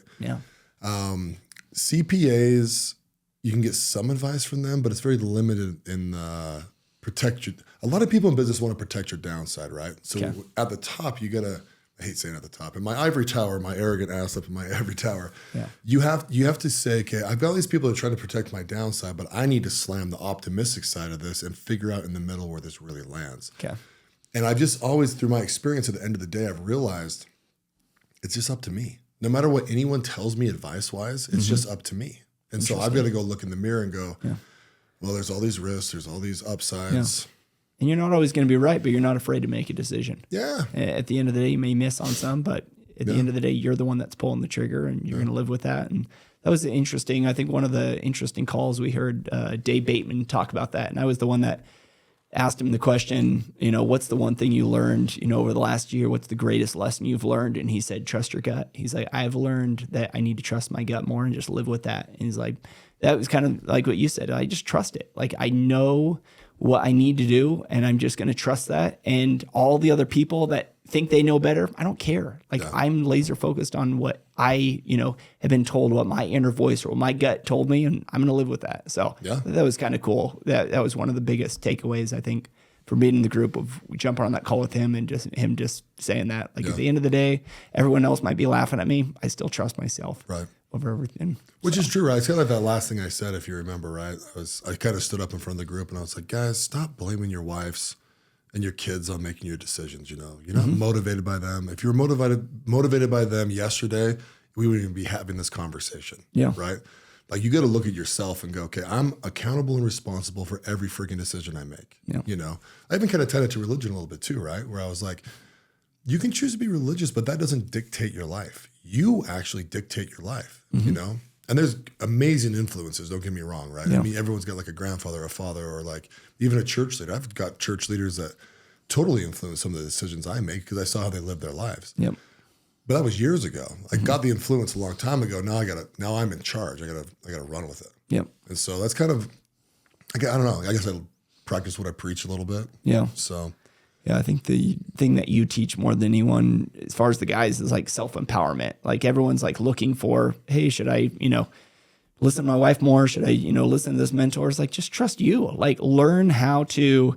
B: CPAs, you can get some advice from them, but it's very limited in protect your. A lot of people in business want to protect your downside, right? So at the top, you gotta. I hate saying at the top. In my ivory tower, my arrogant ass up in my ivory tower. You have to say, okay, I've got all these people that are trying to protect my downside, but I need to slam the optimistic side of this and figure out in the middle where this really lands. And I've just always, through my experience at the end of the day, I've realized it's just up to me. No matter what anyone tells me advice-wise, it's just up to me. And so I've got to go look in the mirror and go, well, there's all these risks, there's all these upsides.
C: And you're not always going to be right, but you're not afraid to make a decision. At the end of the day, you may miss on some, but at the end of the day, you're the one that's pulling the trigger and you're going to live with that. And that was interesting. I think one of the interesting calls we heard Dave Bateman talk about that. And I was the one that asked him the question, what's the one thing you learned, over the last year? What's the greatest lesson you've learned? And he said, trust your gut. He's like, I've learned that I need to trust my gut more and just live with that. And he's like, that was kind of like what you said. I just trust it. Like, I know what I need to do and I'm just going to trust that. And all the other people that think they know better, I don't care. Like, I'm laser focused on what I, have been told, what my inner voice or what my gut told me, and I'm going to live with that. So that was kind of cool. That was one of the biggest takeaways, I think, for being in the group of jumping on that call with him and just him just saying that. Like, at the end of the day, everyone else might be laughing at me. I still trust myself over everything.
B: Which is true, right? It's kind of like that last thing I said, if you remember, right? I kind of stood up in front of the group and I was like, guys, stop blaming your wives and your kids on making your decisions. You're not motivated by them. If you were motivated by them yesterday, we wouldn't even be having this conversation. Right? Like, you got to look at yourself and go, okay, I'm accountable and responsible for every freaking decision I make. I even kind of tied it to religion a little bit too, right? Where I was like, you can choose to be religious, but that doesn't dictate your life. You actually dictate your life, And there's amazing influences, don't get me wrong, right? I mean, everyone's got like a grandfather, a father, or like even a church leader. I've got church leaders that totally influence some of the decisions I make because I saw how they live their lives. But that was years ago. I got the influence a long time ago. Now I'm in charge. I gotta run with it. And so that's kind of, I don't know. I guess I practice what I preach a little bit. So.
C: Yeah, I think the thing that you teach more than anyone, as far as the guys, is like self-empowerment. Like, everyone's like looking for, hey, should I, listen to my wife more? Should I, listen to this mentor? It's like, just trust you. Like, learn how to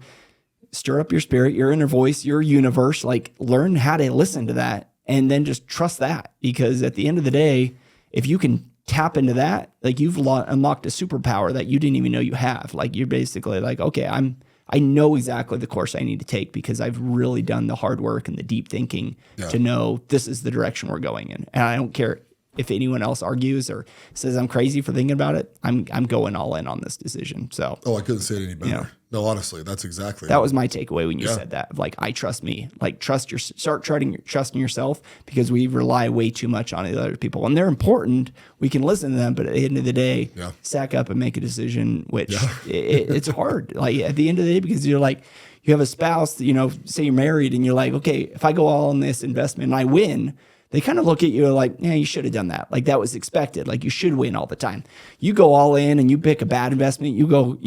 C: stir up your spirit, your inner voice, your universe. Like, learn how to listen to that and then just trust that, because at the end of the day, if you can tap into that, like you've unlocked a superpower that you didn't even know you have. Like you're basically like, okay, I know exactly the course I need to take because I've really done the hard work and the deep thinking to know this is the direction we're going in. And I don't care if anyone else argues or says I'm crazy for thinking about it. I'm going all in on this decision. So,
B: I couldn't say it any better. No, honestly, that's exactly
C: that was my takeaway when you said that. Like, I trust me. Like, start trusting yourself, because we rely way too much on the other people, and they're important. We can listen to them, but at the end of the day, sack up and make a decision. Which it's hard. Like at the end of the day, because you're like, you have a spouse. Say you're married, and you're like, okay, if I go all in this investment and I win, they kind of look at you like, yeah, you should have done that. Like that was expected. Like you should win all the time. You go all in and you pick a bad investment. You go,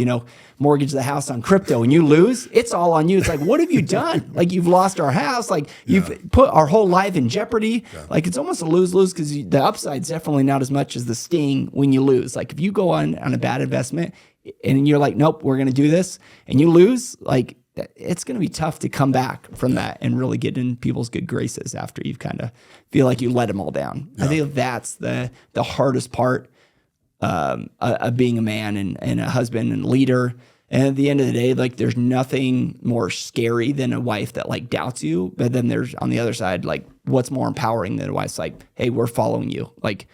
C: mortgage the house on crypto and you lose. It's all on you. It's like, what have you done? Like you've lost our house. Like you've put our whole life in jeopardy. Yeah. Like it's almost a lose-lose, because the upside's definitely not as much as the sting when you lose. Like if you go on a bad investment and you're like, nope, we're going to do this, and you lose, like it's going to be tough to come back from that and really get in people's good graces after you've kind of feel like you let them all down. Yeah. I think that's the hardest part of being a man and a husband and leader. And at the end of the day, like there's nothing more scary than a wife that like doubts you. But then there's on the other side, like what's more empowering than a wife's like, hey, we're following you. Like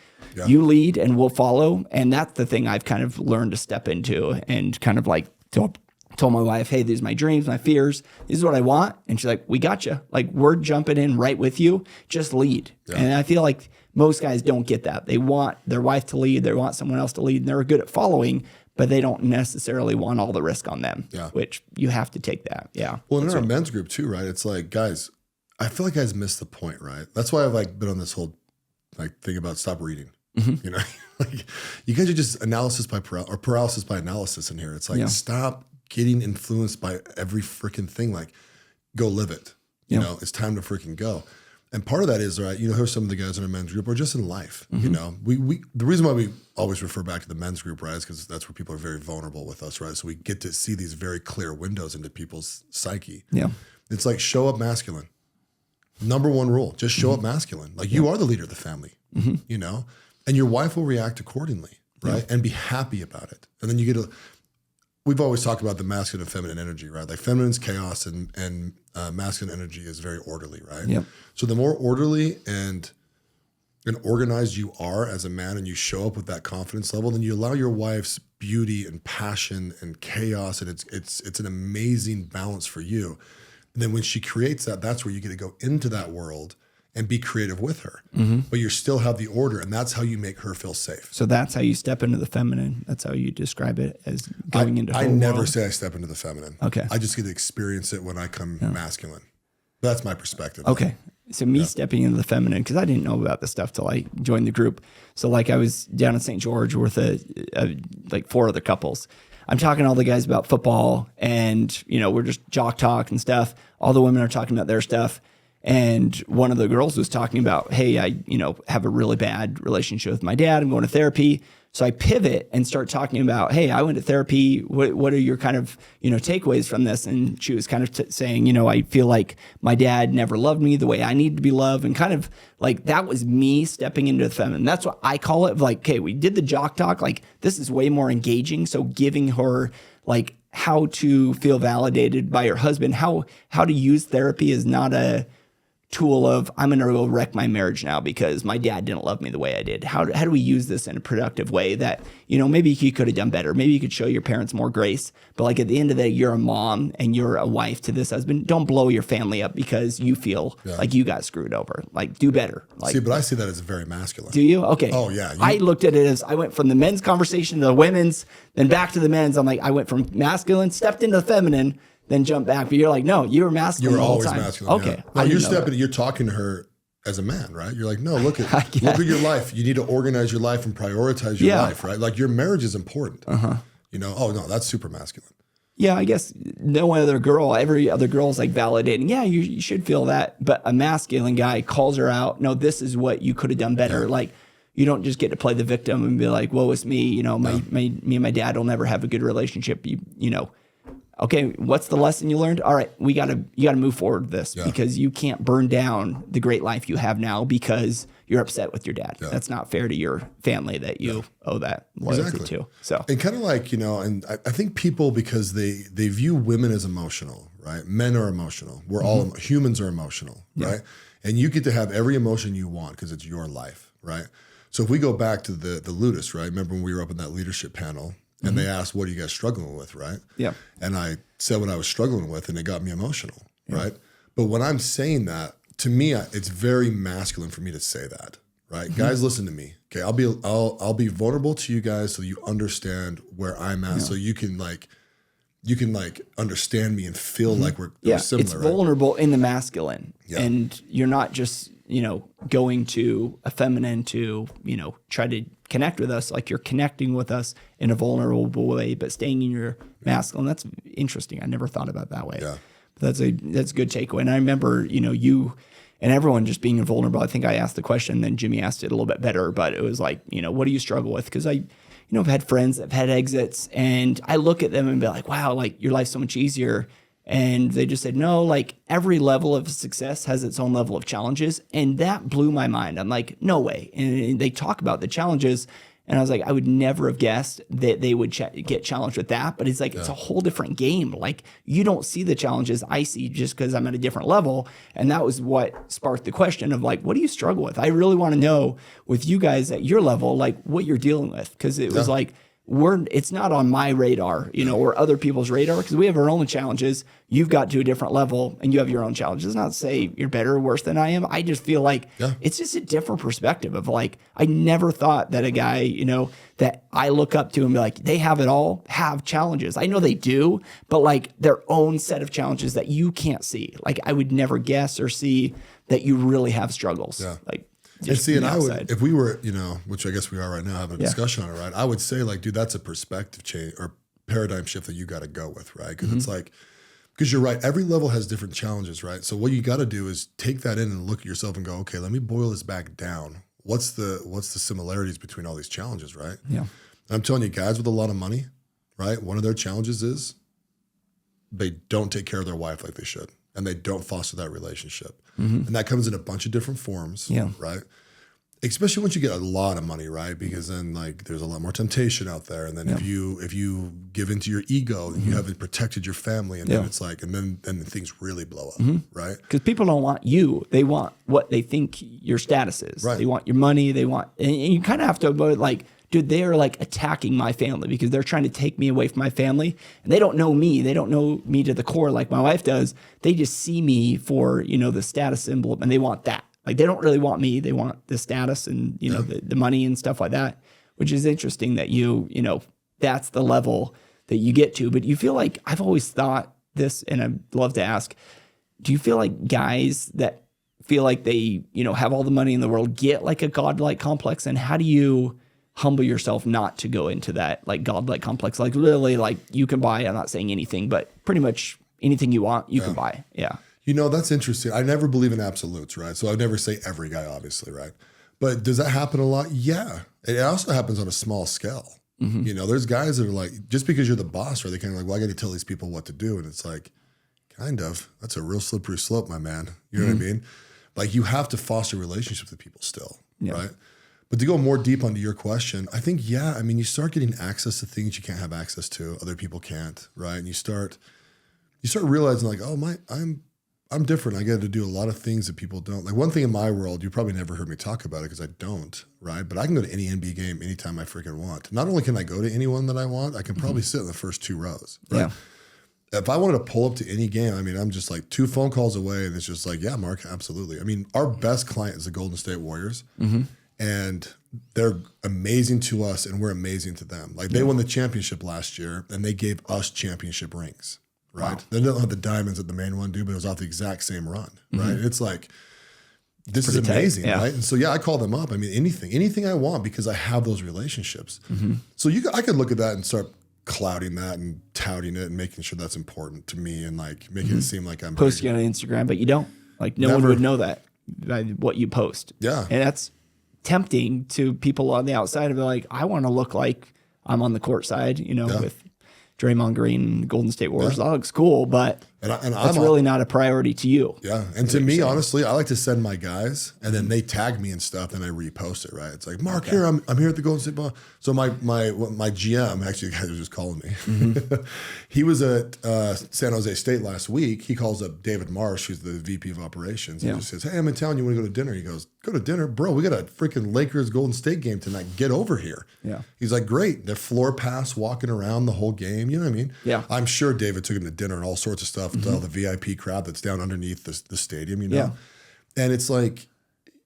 C: you lead and we'll follow. And that's the thing I've kind of learned to step into and kind of like told my wife, hey, these are my dreams, my fears. This is what I want. And she's like, we got you. Like, we're jumping in right with you. Just lead. Yeah. And I feel like most guys don't get that. They want their wife to lead. They want someone else to lead. And they're good at following, but they don't necessarily want all the risk on them, which you have to take that. Yeah.
B: Well, in our men's group too, right? It's like, guys, I feel like guys miss the point, right? That's why I've like been on this whole like thing about stop reading. Mm-hmm. Like you guys are just paralysis by analysis in here. It's like, stop getting influenced by every freaking thing. Like, go live it. It's time to freaking go. And part of that is, right, here's some of the guys in our men's group or just in life. Mm-hmm. We the reason why we always refer back to the men's group, right, is because that's where people are very vulnerable with us, right? So we get to see these very clear windows into people's psyche. Yeah. It's like, show up masculine. Number one rule, just show up masculine. Like you are the leader of the family, and your wife will react accordingly, right? And be happy about it. And then you get we've always talked about the masculine and feminine energy, right? Like feminine's chaos and masculine energy is very orderly, right? Yep. So the more orderly and organized you are as a man, and you show up with that confidence level, then you allow your wife's beauty and passion and chaos, and it's an amazing balance for you. And then when she creates that, that's where you get to go into that world and be creative with her. Mm-hmm. But you still have the order, and that's how you make her feel safe.
C: So that's how you step into the feminine. That's how you describe it, as going into her world.
B: I never say I step into the feminine.
C: Okay.
B: I just get to experience it when I come masculine. That's my perspective.
C: Okay. So me stepping into the feminine, because I didn't know about this stuff till I joined the group. So like I was down in St. George with like 4 other couples. I'm talking to all the guys about football, and we're just jock talk and stuff. All the women are talking about their stuff. And one of the girls was talking about, hey, I, have a really bad relationship with my dad. I'm going to therapy. So I pivot and start talking about, hey, I went to therapy. What are your kind of, takeaways from this? And she was kind of saying, I feel like my dad never loved me the way I need to be loved. And kind of like that was me stepping into the feminine. That's what I call it. Like, okay, we did the jock talk. Like this is way more engaging. So giving her like how to feel validated by her husband, how to use therapy is not a tool of I'm going to go wreck my marriage now because my dad didn't love me the way I did. How do we use this in a productive way that, maybe you could have done better. Maybe you could show your parents more grace. But like at the end of the day, you're a mom and you're a wife to this husband. Don't blow your family up because you feel like you got screwed over. Like do better. Like,
B: but I see that as very masculine.
C: Do you? Okay.
B: Oh yeah.
C: I looked at it as I went from the men's conversation to the women's, then back to the men's. I'm like, I went from masculine, stepped into the feminine, then jump back. But you're like, no, you were masculine.
B: You were
C: the whole
B: always
C: time.
B: masculine.
C: Okay.
B: Yeah. No, you're talking to her as a man, right? You're like, no, look at your life. You need to organize your life and prioritize your life, right? Like your marriage is important. Oh no, that's super masculine.
C: Yeah, I guess every other girl is like validating. Yeah, you should feel that. But a masculine guy calls her out. No, this is what you could have done better. Yeah. Like you don't just get to play the victim and be like, woe is me. Me and my dad will never have a good relationship. okay, what's the lesson you learned? All right, you got to move forward with this because you can't burn down the great life you have now because you're upset with your dad. Yeah. That's not fair to your family that you owe that loyalty to. So,
B: and kind of like, and I think people, because they view women as emotional, right? Men are emotional. We're all humans are emotional, right? And you get to have every emotion you want because it's your life, right? So if we go back to the Ludus, right? Remember when we were up in that leadership panel and they asked, what are you guys struggling with, right? Yeah. And I said what I was struggling with and it got me emotional, right? But when I'm saying that, to me, it's very masculine for me to say that, right? Guys, listen to me. Okay, I'll be vulnerable to you guys so you understand where I'm at, so you can understand me and feel like we're similar.
C: It's vulnerable in the masculine, and you're not just going to a feminine to try to connect with us. Like you're connecting with us in a vulnerable way, but staying in your masculine. That's interesting. I never thought about it that way. Yeah. But that's a good takeaway. And I remember you and everyone just being vulnerable. I think I asked the question, then Jimmy asked it a little bit better, but it was like, what do you struggle with? Because I've had friends that have had exits and I look at them and be like, wow, like your life's so much easier. And they just said, no, like every level of success has its own level of challenges. And that blew my mind. I'm like, no way. And they talk about the challenges. And I was like, I would never have guessed that they would get challenged with that. But it's like, it's a whole different game. Like you don't see the challenges I see just because I'm at a different level. And that was what sparked the question of like, what do you struggle with? I really want to know with you guys at your level, like what you're dealing with. Because it was like, it's not on my radar, or other people's radar, because we have our own challenges. You've got to a different level and you have your own challenges. It's not to say you're better or worse than I am. I just feel like it's just a different perspective of like, I never thought that a guy, that I look up to and be like, they have it all, have challenges. I know they do, but like their own set of challenges that you can't see. Like I would never guess or see that you really have struggles. Yeah. Like,
B: and I would, if we were, which I guess we are right now, having a discussion on it, right? I would say like, dude, that's a perspective change or paradigm shift that you got to go with, right? Because it's like, because you're right, every level has different challenges, right? So what you got to do is take that in and look at yourself and go, okay, let me boil this back down. What's the similarities between all these challenges, right? Yeah. And I'm telling you, guys with a lot of money, right? One of their challenges is they don't take care of their wife like they should. And they don't foster that relationship. And that comes in a bunch of different forms, right? Especially once you get a lot of money, right? Because then like there's a lot more temptation out there. And then if you give into your ego, you haven't protected your family, and then it's like, and then things really blow up, right?
C: Because people don't want you. They want what they think your status is. Right. They want your money. They want, and you kind of have to like, dude, they are like attacking my family because they're trying to take me away from my family. And they don't know me. They don't know me to the core like my wife does. They just see me for, the status symbol, and they want that. Like they don't really want me. They want the status and, the money and stuff like that, which is interesting that that's the level that you get to. But you feel like, I've always thought this, and I'd love to ask, do you feel like guys that feel like they, have all the money in the world get like a godlike complex? And how do you humble yourself not to go into that like godlike complex? Like literally, like you can buy, I'm not saying anything, but pretty much anything you want, you can buy. Yeah.
B: That's interesting. I never believe in absolutes, right? So I'd never say every guy, obviously, right? But does that happen a lot? Yeah. It also happens on a small scale. There's guys that are like, just because you're the boss, right? They kind of like, well, I got to tell these people what to do. And it's like, kind of, that's a real slippery slope, my man. You know what I mean? Like you have to foster relationships with people still, right? But to go more deep onto your question, I think, you start getting access to things you can't have access to, other people can't, right? And you start realizing like, oh, I'm different. I get to do a lot of things that people don't. Like one thing in my world, you probably never heard me talk about it because I don't, right? But I can go to any NBA game anytime I freaking want. Not only can I go to anyone that I want, I can probably sit in the first 2 rows, right? Yeah. If I wanted to pull up to any game, I'm just like 2 phone calls away, and it's just like, yeah, Mark, absolutely. Our best client is the Golden State Warriors. And they're amazing to us and we're amazing to them. Like they won the championship last year and they gave us championship rings, right? Wow. They don't have the diamonds that the main one do, but it was off the exact same run, right? It's like, this is amazing, right? And so, I call them up. Anything I want because I have those relationships. So I could look at that and start clouding that and touting it and making sure that's important to me and like making it seem like I'm
C: posting on Instagram, but you don't. Like no one would know that by what you post.
B: Yeah.
C: And that's tempting to people on the outside of like, I want to look like I'm on the court side, with Draymond Green, Golden State Warriors. That looks cool, but that's really not a priority to you.
B: Yeah. And to me, honestly, I like to send my guys and then they tag me and stuff and I repost it, right? It's like, Mark, here, I'm here at the Golden State Ball. So my GM, actually the guy who was just calling me, he was at San Jose State last week. He calls up David Marsh, who's the VP of operations, and just says, hey, I'm in town. You want to go to dinner? He goes, go to dinner? Bro, we got a freaking Lakers Golden State game tonight. Get over here. Yeah. He's like, great. They're floor pass walking around the whole game. You know what I mean?
C: Yeah.
B: I'm sure David took him to dinner and all sorts of stuff with all the VIP crowd that's down underneath the stadium, you know? Yeah. And it's like,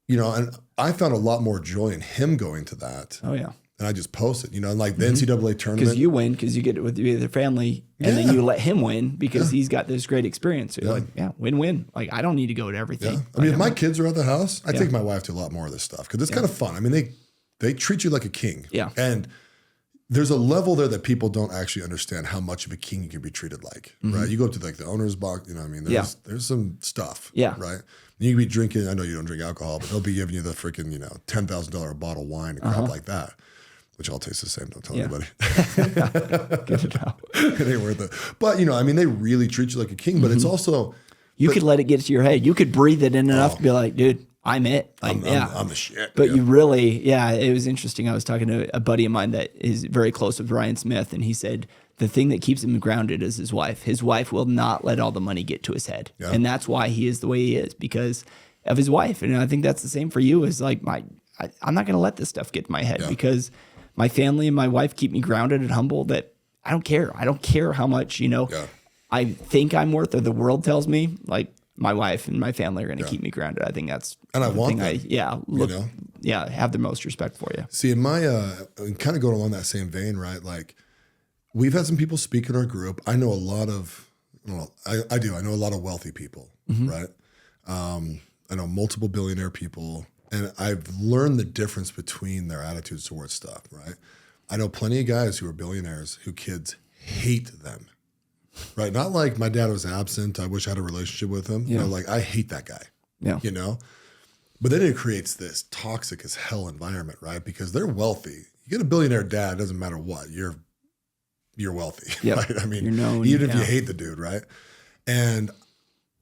B: you know, and I found a lot more joy in him going to that.
C: Oh, yeah.
B: And I just post it, you know, and like the NCAA tournament.
C: Because you win, because you get it with your family, and then you let him win because he's got this great experience. So you're like, win-win. Like, I don't need to go to everything.
B: Yeah. I mean, if my kids are at the house, I take my wife to a lot more of this stuff because it's kind of fun. I mean, they treat you like a king.
C: Yeah.
B: And there's a level there that people don't actually understand how much of a king you can be treated like, right? You go up to like the owner's box, you know what I mean? There's some stuff, right? You can be drinking, I know you don't drink alcohol, but they'll be giving you the freaking, you know, $10,000 bottle of wine and crap like that, which all tastes the same, don't tell anybody.
C: Get it out.
B: It ain't worth it. But, you know, I mean, they really treat you like a king, but it's also...
C: You could let it get to your head. You could breathe it in enough to be like, dude, I'm it. Like,
B: I'm the shit.
C: But you really, it was interesting. I was talking to a buddy of mine that is very close with Ryan Smith, and he said the thing that keeps him grounded is his wife. His wife will not let all the money get to his head. Yeah. And that's why he is the way he is, because of his wife. And I think that's the same for you, is like, I'm not going to let this stuff get to my head because my family and my wife keep me grounded and humble, that I don't care. I don't care how much, you know, I think I'm worth, or the world tells me, like, my wife and my family are going to keep me grounded. I think that's
B: and I want that.
C: You know? Have the most respect for you.
B: See, in my kind of going along that same vein, right? Like, we've had some people speak in our group. I know a lot of, I know a lot of wealthy people, right? I know multiple billionaire people, and I've learned the difference between their attitudes towards stuff, right? I know plenty of guys who are billionaires who kids hate them. Right. Not like my dad was absent, I wish I had a relationship with him. You know, like, I hate that guy. Yeah. You know? But then it creates this toxic as hell environment, right? Because they're wealthy. You get a billionaire dad, doesn't matter what, you're wealthy. Right? I mean, even if you hate the dude, right? And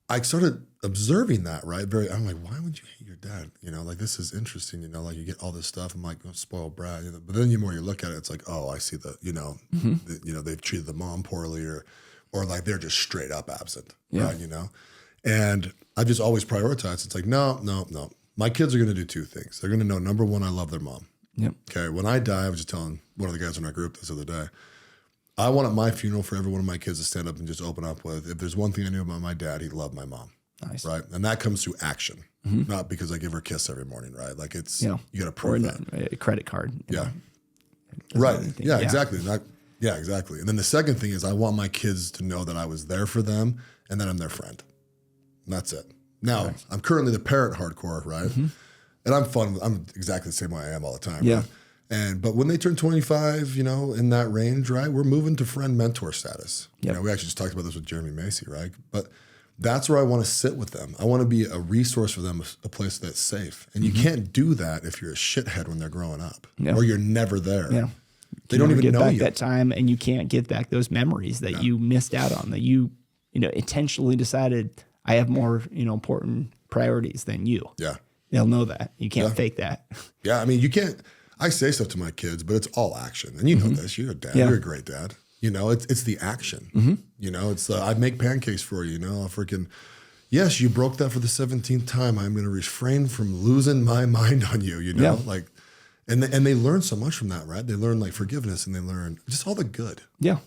B: I started observing that, right? I'm like, why would you hate your dad? You know, like, this is interesting, you know, like, you get all this stuff. I'm like, oh, spoiled brat. You know? But then the more you look at it, it's like, oh, I see the, you know, they've treated the mom poorly, or like they're just straight up absent, right? You know? And I've just always prioritized. It's like, no. My kids are going to do two things. They're going to know, number one, I love their mom. Yep. Okay. When I die, I was just telling one of the guys in our group this other day, I want at my funeral for every one of my kids to stand up and just open up with, if there's one thing I knew about my dad, he loved my mom. Nice. Right. And that comes through action, not because I give her a kiss every morning, right? Like, it's, you got to prove that.
C: A credit card.
B: Yeah. Right. Yeah, exactly. Yeah, exactly. And then the second thing is, I want my kids to know that I was there for them and that I'm their friend. And that's it. Now, I'm currently the parent hardcore, right? And I'm fun. I'm exactly the same way I am all the time. Yeah. Right? But when they turn 25, you know, in that range, right, we're moving to friend mentor status. Yep. You know, we actually just talked about this with Jeremy Macy, right? But that's where I want to sit with them. I want to be a resource for them, a place that's safe. And you can't do that if you're a shithead when they're growing up, or you're never there. Yeah. They don't even
C: get
B: know
C: back
B: you.
C: That time, and you can't get back those memories that you missed out on, that you intentionally decided, I have more, important priorities than you. Yeah. They'll know that. You can't fake that.
B: Yeah. I mean, you can't, I say stuff to my kids, but it's all action. And you know this, you're a dad, you're a great dad. You know, it's the action. You know, it's I make pancakes for you, yes, you broke that for the 17th time. I'm going to refrain from losing my mind on you, like, and they learn so much from that, right? They learn like forgiveness, and they learn just all the good. Yeah.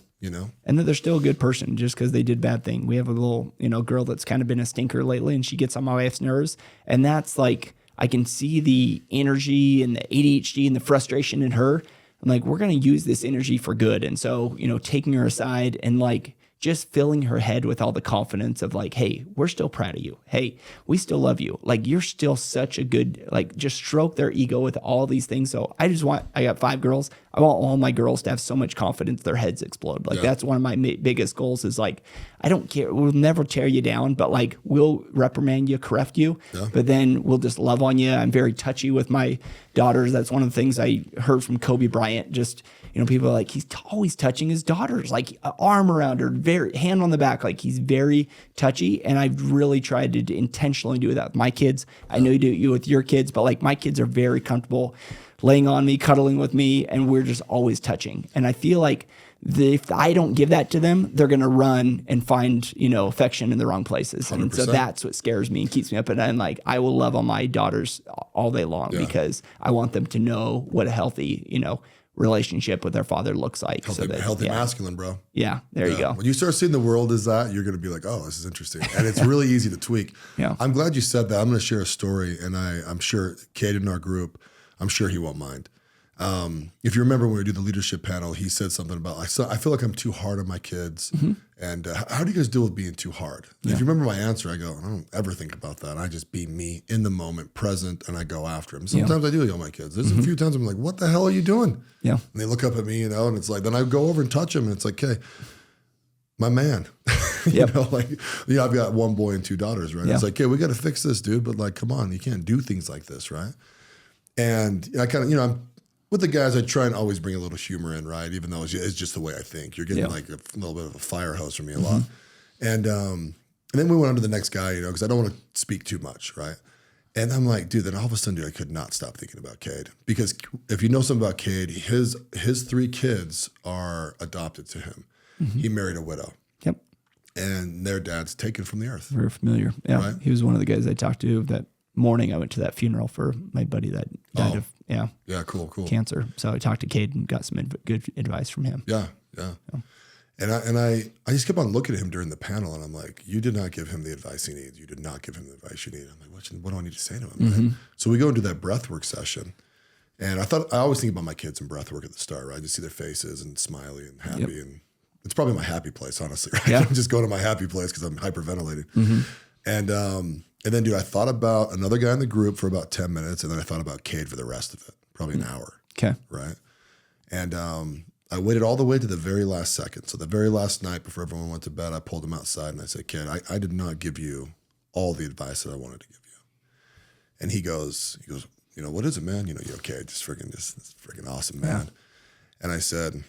C: And that they're still a good person just because they did bad thing. We have a little, girl that's kind of been a stinker lately, and she gets on my wife's nerves. And that's like, I can see the energy and the ADHD and the frustration in her. I'm like, we're going to use this energy for good. And so, taking her aside and like just filling her head with all the confidence of like, hey, we're still proud of you. Hey, we still love you. Like, you're still such a good, like, just stroke their ego with all these things. So I got 5 girls. I want all my girls to have so much confidence their heads explode. Like, that's one of my biggest goals is like, I don't care. We'll never tear you down, but like, we'll reprimand you, correct you, but then we'll just love on you. I'm very touchy with my daughters. That's one of the things I heard from Kobe Bryant. Just, people are like, he's always touching his daughters, like arm around her, very hand on the back. Like he's very touchy. And I've really tried to intentionally do that with my kids. I know you do it with your kids, but like my kids are very comfortable laying on me, cuddling with me, and we're just always touching. And I feel like if I don't give that to them, they're going to run and find, affection in the wrong places. 100%. And so that's what scares me and keeps me up at night. And like, I will love on my daughters all day long because I want them to know what a healthy, relationship with their father looks like.
B: Healthy masculine, bro.
C: Yeah. There you go.
B: When you start seeing the world as that, you're going to be like, oh, this is interesting. And it's really easy to tweak.
C: Yeah.
B: I'm glad you said that. I'm going to share a story, and I'm sure Cade in our group, I'm sure he won't mind. If you remember when we do the leadership panel, he said something about, I feel like I'm too hard on my kids. And how do you guys deal with being too hard? If you remember my answer, I go, I don't ever think about that. I just be me in the moment, present, and I go after them. Sometimes I do yell at my kids. There's a few times I'm like, what the hell are you doing?
C: Yeah.
B: And they look up at me, and it's like, then I go over and touch them, and it's like, okay, my man. I've got one boy and two daughters, right? It's like, okay, we got to fix this, dude. But like, come on, you can't do things like this, right? And I kind of, I'm with the guys, I try and always bring a little humor in, right? Even though it's just the way I think. You're getting like a little bit of a fire hose from me a lot. And then we went on to the next guy, because I don't want to speak too much, right? And I'm like, dude, then all of a sudden, I could not stop thinking about Cade. Because if you know something about Cade, his 3 kids are adopted to him. He married a widow. Yep. And their dad's taken from the earth.
C: Very familiar. Yeah. Right? He was one of the guys I talked to that morning. I went to that funeral for my buddy that died of
B: cool
C: cancer. So I talked to Cade and got some good advice from him.
B: Yeah. And I just kept on looking at him during the panel, and I'm like, you did not give him the advice he needs. You did not give him the advice you need. I'm like, what do I need to say to him? Right? So we go into that breathwork session, and I always think about my kids in breathwork at the start, right? I just see their faces and smiley and happy, and it's probably my happy place, honestly. Right? Yeah. I'm just going to my happy place because I'm hyperventilating. And then, dude, I thought about another guy in the group for about 10 minutes, and then I thought about Cade for the rest of it, probably an hour.
C: Okay.
B: Right? And I waited all the way to the very last second. So the very last night before everyone went to bed, I pulled him outside, and I said, Cade, I did not give you all the advice that I wanted to give you. And he goes, what is it, man? You're okay, this freaking awesome, man. And I said,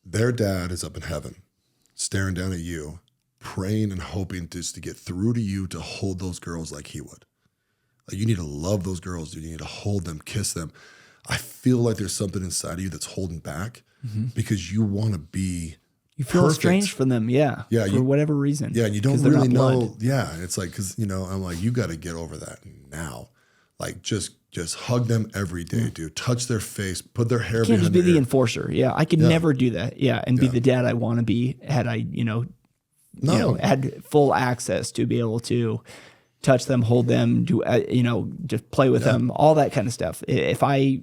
B: their dad is up in heaven, staring down at you, praying and hoping just to get through to you to hold those girls like he would. Like, you need to love those girls, dude. You need to hold them, kiss them. I feel like there's something inside of you that's holding back because you want to be
C: You feel perfect. Strange for them, for whatever reason.
B: Yeah, and you don't really know. Yeah, it's like, because, I'm like, you got to get over that now. Like, just hug them every day, dude. Touch their face, put their hair behind their ear.
C: Can't just be the enforcer. Yeah, I could never do that. Yeah, and be the dad I want to be had I, had full access to be able to touch them, hold them, do, just play with them, all that kind of stuff. If I,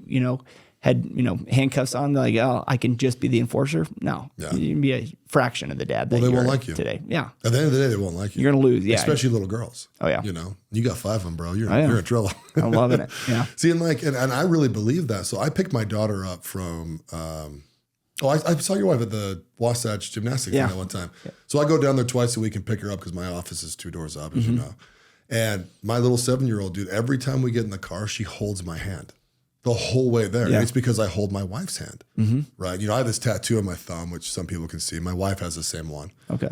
C: had, handcuffs on, like, oh, I can just be the enforcer. No, you can be a fraction of the dad.
B: Well, they won't like you
C: today. Yeah.
B: At the end of the day, they won't like you.
C: You're going to lose. Yeah.
B: Especially little girls.
C: Oh yeah.
B: You got 5 of them, bro. You're in trouble.
C: I'm loving it. Yeah.
B: See, and I really believe that. So I picked my daughter up from, I saw your wife at the Wasatch Gymnastics thing that one time. Yeah. So I go down there twice a week and pick her up because my office is 2 doors up, as you know. And my little 7-year-old, dude, every time we get in the car, she holds my hand the whole way there. Yeah. It's because I hold my wife's hand, right? I have this tattoo on my thumb, which some people can see. My wife has the same one.
C: Okay.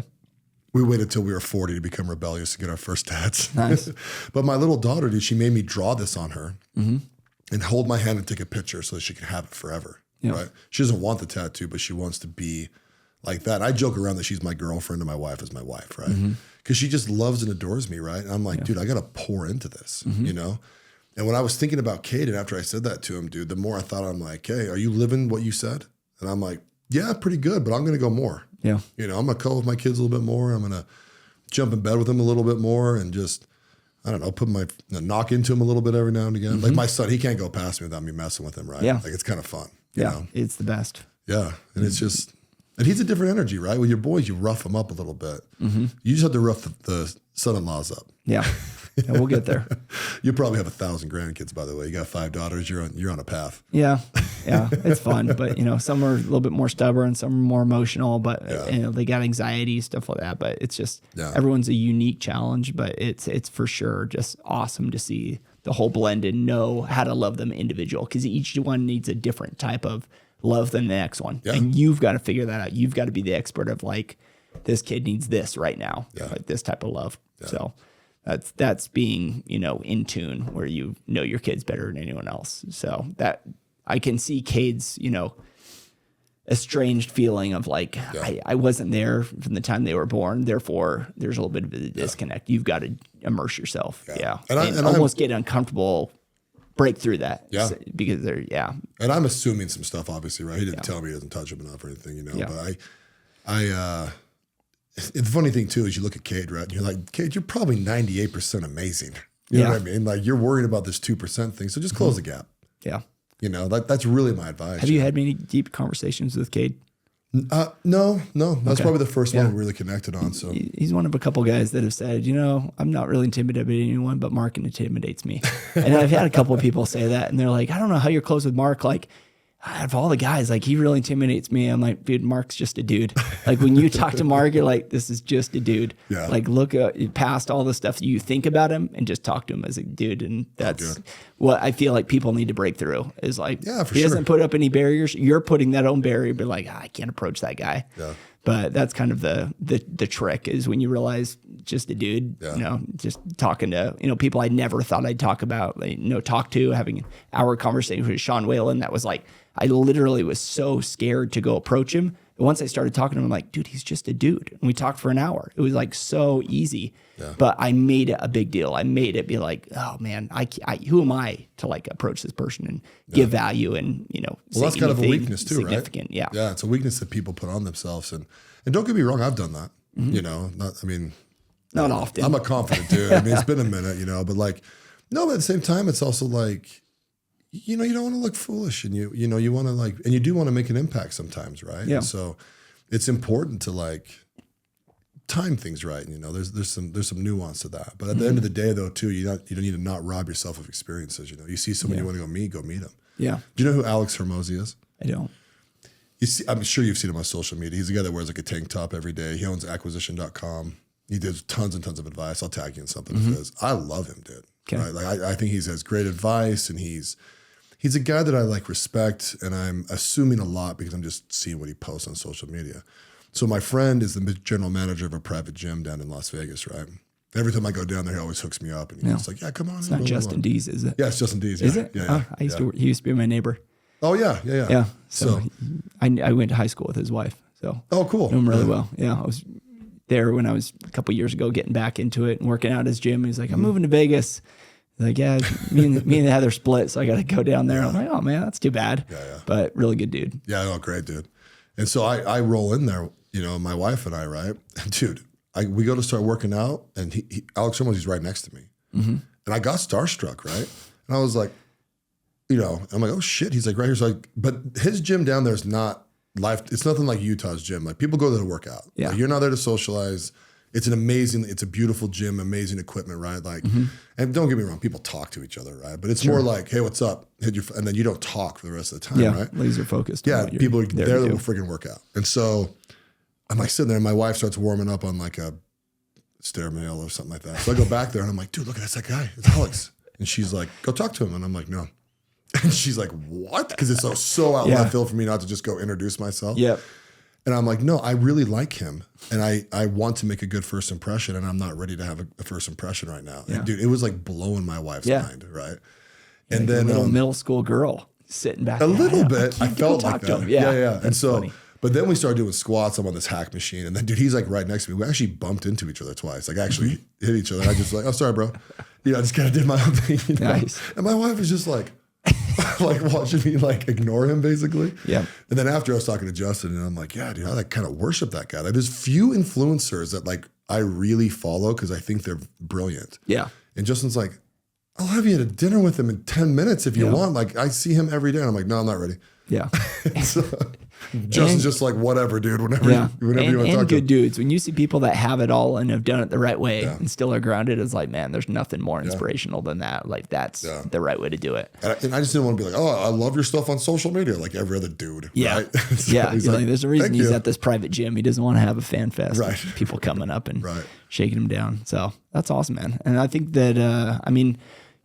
B: We waited till we were 40 to become rebellious to get our first tats.
C: Nice.
B: But my little daughter, dude, she made me draw this on her and hold my hand and take a picture so that she can have it forever, right? She doesn't want the tattoo, but she wants to be like that. And I joke around that she's my girlfriend and my wife is my wife, right? Because she just loves and adores me, right? And I'm like, dude, I got to pour into this, And when I was thinking about Cade, and after I said that to him, dude, the more I thought, I'm like, hey, are you living what you said? And I'm like, yeah, pretty good, but I'm going to go more.
C: Yeah.
B: I'm going to cuddle with my kids a little bit more. I'm going to jump in bed with them a little bit more and just, I don't know, knock into him a little bit every now and again. Like my son, he can't go past me without me messing with him, right?
C: Yeah.
B: Like, it's kind of fun.
C: You
B: know?
C: know? It's the best.
B: Yeah. And it's just, and he's a different energy, right? With your boys, you rough them up a little bit. You just have to rough the son-in-laws up.
C: Yeah. We'll get there.
B: You probably have 1,000 grandkids, by the way. You got 5 daughters. You're on a path.
C: Yeah. It's fun, but some are a little bit more stubborn, some are more emotional, but they got anxiety, stuff like that. But it's just everyone's a unique challenge. But it's for sure just awesome to see the whole blend and know how to love them individual, because each one needs a different type of love than the next one.
B: Yeah.
C: And you've got to figure that out. You've got to be the expert of like, this kid needs this right now,
B: Yeah.
C: like this type of love.
B: Yeah.
C: So that's being, in tune where you know your kids better than anyone else. So that I can see Cade's, estranged feeling of like, I wasn't there from the time they were born. Therefore, there's a little bit of a disconnect. You've got to immerse yourself. Yeah. And almost get uncomfortable, break through that.
B: Yeah.
C: Because they're,
B: And I'm assuming some stuff, obviously, right? He didn't tell me he doesn't touch him enough or anything, but the funny thing too is you look at Cade, right? And you're like, Cade, you're probably 98% amazing. You know what I mean? Like, you're worried about this 2% thing. So just close the gap.
C: Yeah.
B: That's really my advice.
C: Have you had many deep conversations with Cade?
B: No. That's probably the first one we really connected on. So
C: he's one of a couple guys that have said, I'm not really intimidated by anyone, but Mark intimidates me. And I've had a couple of people say that, and they're like, I don't know how you're close with Mark. Like, out of all the guys, like, he really intimidates me. I'm like, dude, Mark's just a dude. Like, when you talk to Mark, you're like, this is just a dude.
B: Yeah.
C: Like, look past all the stuff you think about him and just talk to him as a dude. And that's what I feel like people need to break through is like, he doesn't put up any barriers. You're putting that own barrier, but like, I can't approach that guy. Yeah. But that's kind of the trick is when you realize just a dude, just talking to, people I never thought I'd talk about, talk to, having an hour conversation with Sean Whalen. That was like, I literally was so scared to go approach him. And once I started talking to him, I'm like, dude, he's just a dude. And we talked for an hour. It was like so easy, but I made it a big deal. I made it be like, oh man, I who am I to like approach this person and give value and,
B: well, that's kind of a weakness too, right?
C: Yeah.
B: Yeah. It's a weakness that people put on themselves. And don't get me wrong. I've done that,
C: not often.
B: I'm a confident dude. It's been a minute, but like, no, but at the same time, it's also like, you don't want to look foolish, and you want to and you do want to make an impact sometimes, right?
C: Yeah.
B: And so it's important to like time things right. There's some nuance to that. But at the end of the day, though, too, you don't need to not rob yourself of experiences. You see someone you want to go meet them. Yeah. Do you know who Alex Hermosi is?
C: I don't.
B: I'm sure you've seen him on social media. He's the guy that wears like a tank top every day. He owns acquisition.com. He does tons and tons of advice. I'll tag you in something of his. I love him, dude. Okay. Right? Like I think he has great advice, and he's a guy that I like respect, and I'm assuming a lot because I'm just seeing what he posts on social media. So my friend is the general manager of a private gym down in Las Vegas, right? Every time I go down there, he always hooks me up, and he's like, "Yeah, come on."
C: It's not Justin Dees, is it?
B: Yeah, it's Justin Dees.
C: Is it?
B: Yeah.
C: He used to be my neighbor.
B: Oh yeah.
C: Yeah. So I went to high school with his wife. So
B: cool.
C: Knew him really well. Yeah, I was there when I was a couple years ago, getting back into it and working out at his gym. He's like, "I'm moving to Vegas." Like, yeah, me and Heather split, so I got to go down there. I'm like, oh man, that's too bad. Yeah. But really good dude.
B: Yeah, no, great dude. And so I roll in there, my wife and I, right? Dude, we go to start working out, and Alex Hermosi's right next to me. Mm-hmm. And I got starstruck, right? And I was like, I'm like, oh shit. He's like right here. So like, but his gym down there is not it's nothing like Utah's gym. Like, people go there to work out. Yeah. Like, you're not there to socialize. It's a beautiful gym, amazing equipment, right? Like, and don't get me wrong, people talk to each other, right? But it's more like, hey, what's up? And then you don't talk for the rest of the time, right?
C: Laser focused.
B: Yeah, people are there to freaking work out. And so I'm like sitting there, and my wife starts warming up on like a stair mail or something like that. So I go back there, and I'm like, dude, look at that guy. It's Alex. And she's like, go talk to him. And I'm like, no. And she's like, what? Because it's so out left field for me not to just go introduce myself. Yep. And I'm like, no, I really like him, and I want to make a good first impression, and I'm not ready to have a first impression right now. Yeah. And dude, it was like blowing my wife's mind, right? And then
C: a little middle school girl sitting back.
B: A little bit. I felt like that. Yeah. And so,
C: funny.
B: But then we started doing squats. I'm on this hack machine, and then dude, he's like right next to me. We actually bumped into each other twice. Like, actually hit each other. And I just like, oh, sorry, bro. I just kind of did my own thing. Nice. And my wife was just like, like watching me like ignore him basically. Yeah. And then after I was talking to Justin, and I'm like, yeah, dude, I like kind of worship that guy. Like, there's few influencers that like I really follow because I think they're brilliant. Yeah. And Justin's like, I'll have you at a dinner with him in 10 minutes if you want. Like, I see him every day. And I'm like, no, I'm not ready. Yeah. So, Justin's just like, whatever, dude, whenever you want to talk to him.
C: And good dudes. When you see people that have it all and have done it the right way and still are grounded, it's like, man, there's nothing more inspirational than that. Like, that's the right way to do it.
B: And I just didn't want to be like, oh, I love your stuff on social media, like every other dude.
C: Yeah.
B: Right?
C: So he's like, there's a reason he's at this private gym. He doesn't want to have a fan fest. Right. People coming up and shaking him down. So that's awesome, man. And I think that,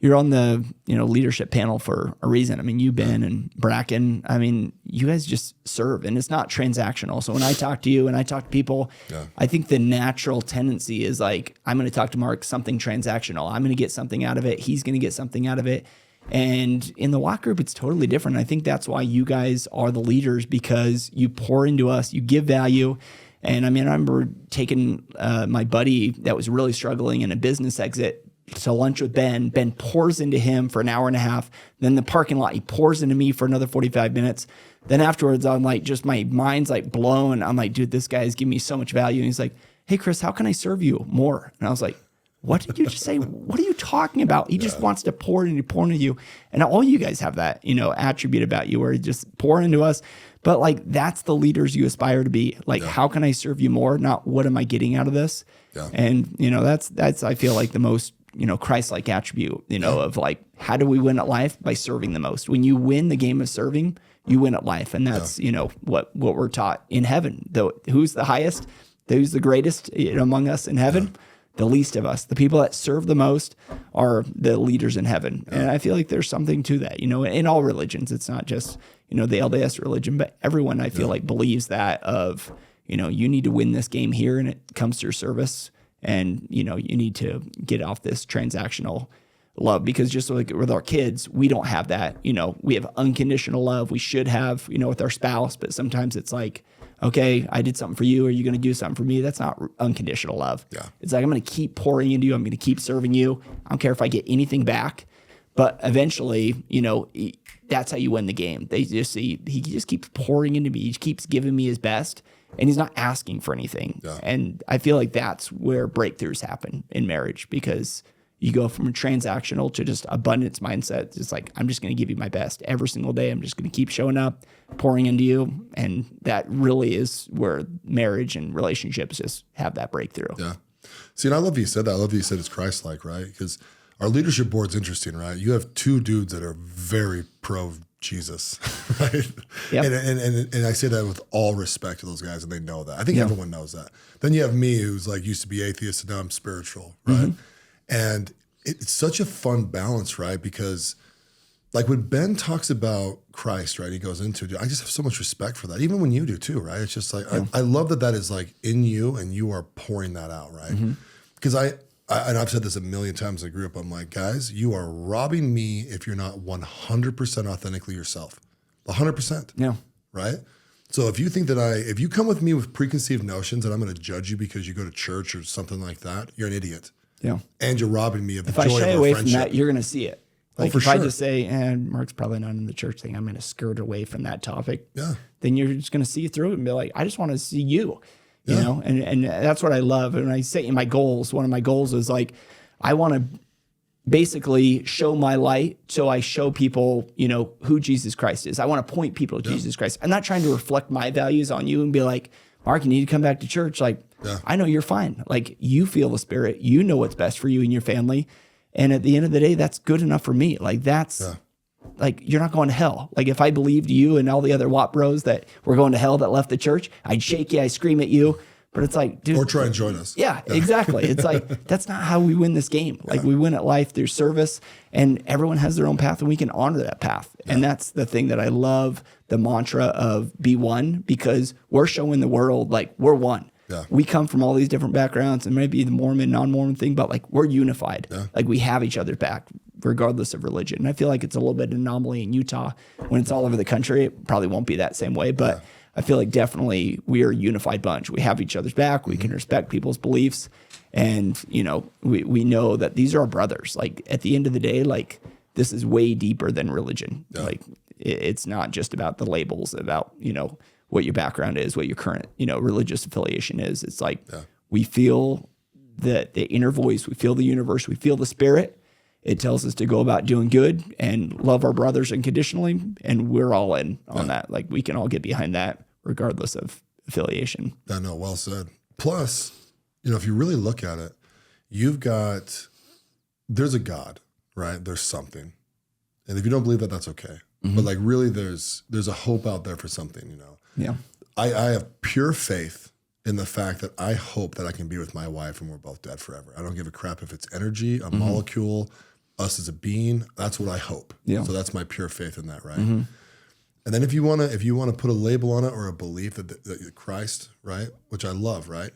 C: you're on the, leadership panel for a reason. I mean, you've been and Bracken, I mean, you guys just serve, and it's not transactional. So when I talk to you and I talk to people, I think the natural tendency is like, I'm going to talk to Mark something transactional. I'm going to get something out of it. He's going to get something out of it. And in the walk group, it's totally different. I think that's why you guys are the leaders, because you pour into us, you give value. And I mean, I remember taking my buddy that was really struggling in a business exit to lunch with Ben. Ben pours into him for an hour and a half. Then the parking lot, he pours into me for another 45 minutes. Then afterwards, I'm like, just my mind's like blown. I'm like, dude, this guy's giving me so much value. And he's like, hey, Chris, how can I serve you more? And I was like, what did you just say? What are you talking about? He just wants to pour into you. And all you guys have that, attribute about you where you just pour into us. But like, that's the leaders you aspire to be. Like, how can I serve you more? Not what am I getting out of this? Yeah. And, that's, I feel like the most, Christ-like attribute, of like, how do we win at life? By serving the most. When you win the game of serving, you win at life. And that's, what we're taught in heaven. Who's the highest? Who's the greatest among us in heaven? Yeah. The least of us. The people that serve the most are the leaders in heaven. Yeah. And I feel like there's something to that, in all religions. It's not just, the LDS religion, but everyone I feel like believes that of, you need to win this game here, and it comes through service. And, you need to get off this transactional love, because just like with our kids, we don't have that. We have unconditional love. We should have, with our spouse, but sometimes it's like, okay, I did something for you. Are you going to do something for me? That's not unconditional love. Yeah. It's like, I'm going to keep pouring into you. I'm going to keep serving you. I don't care if I get anything back. But eventually, that's how you win the game. They just see, he just keeps pouring into me. He keeps giving me his best, and he's not asking for anything. Yeah. And I feel like that's where breakthroughs happen in marriage, because you go from a transactional to just abundance mindset. It's like, I'm just going to give you my best every single day. I'm just going to keep showing up, pouring into you. And that really is where marriage and relationships just have that breakthrough. Yeah.
B: See, and I love that you said that. I love that you said it's Christ-like, right? Because our leadership board's interesting, right? You have two dudes that are very pro Jesus, right? Yep. And I say that with all respect to those guys, and they know that. I think everyone knows that. Then you have me, who's like used to be atheist, and now I'm spiritual, right? Mm-hmm. And it's such a fun balance, right? Because like when Ben talks about Christ, right, he goes into it, I just have so much respect for that. Even when you do too, right? It's just like, I love that is like in you, and you are pouring that out, right? Because and I've said this a million times in the group, I'm like, guys, you are robbing me if you're not 100% authentically yourself. 100%. Yeah. Right? So if you think that if you come with me with preconceived notions that I'm going to judge you because you go to church or something like that, you're an idiot. Yeah. And you're robbing me of the joy of our friendship. If I shy away from that,
C: you're going to see it. Like
B: for
C: if
B: sure.
C: I just say, Mark's probably not in the church thing, I'm going to skirt away from that topic. Yeah. Then you're just going to see through it and be like, I just want to see you, you know? And that's what I love. And I say in my goals, one of my goals is like, I want to basically show my light so I show people, who Jesus Christ is. I want to point people to Jesus Christ. I'm not trying to reflect my values on you and be like, Mark, you need to come back to church. Like, I know you're fine. Like, you feel the Spirit. You know what's best for you and your family. And at the end of the day, that's good enough for me. Like, that's like, you're not going to hell. Like, if I believed you and all the other WAP bros that were going to hell that left the church, I'd shake you, I'd scream at you. But it's like, dude.
B: Or try and join us.
C: Yeah, exactly. It's like, that's not how we win this game. Like, we win at life through service, and everyone has their own path, and we can honor that path. Yeah. And that's the thing that I love, the mantra of be one, because we're showing the world, like, we're one. Yeah. We come from all these different backgrounds, and maybe the Mormon, non-Mormon thing, but like, we're unified. Yeah. Like, we have each other's back regardless of religion. And I feel like it's a little bit of an anomaly in Utah. When it's all over the country, it probably won't be that same way, but I feel like definitely we are a unified bunch. We have each other's back. We can respect people's beliefs. And, we know that these are our brothers. Like, at the end of the day, like, this is way deeper than religion. Yeah. Like, it's not just about the labels, about, what your background is, what your current, religious affiliation is. It's like, we feel the inner voice, we feel the universe, we feel the Spirit. It tells us to go about doing good and love our brothers unconditionally. And we're all in on that. Like, we can all get behind that regardless of affiliation.
B: I know, well said. Plus, if you really look at it, there's a God, right? There's something. And if you don't believe that, that's okay. Mm-hmm. But like, really, there's a hope out there for something, Yeah. I have pure faith in the fact that I hope that I can be with my wife and we're both dead forever. I don't give a crap if it's energy, a molecule, us as a being. That's what I hope.
C: Yeah.
B: So that's my pure faith in that, right? Mm-hmm. And then if you want to put a label on it or a belief that Christ, right, which I love, right?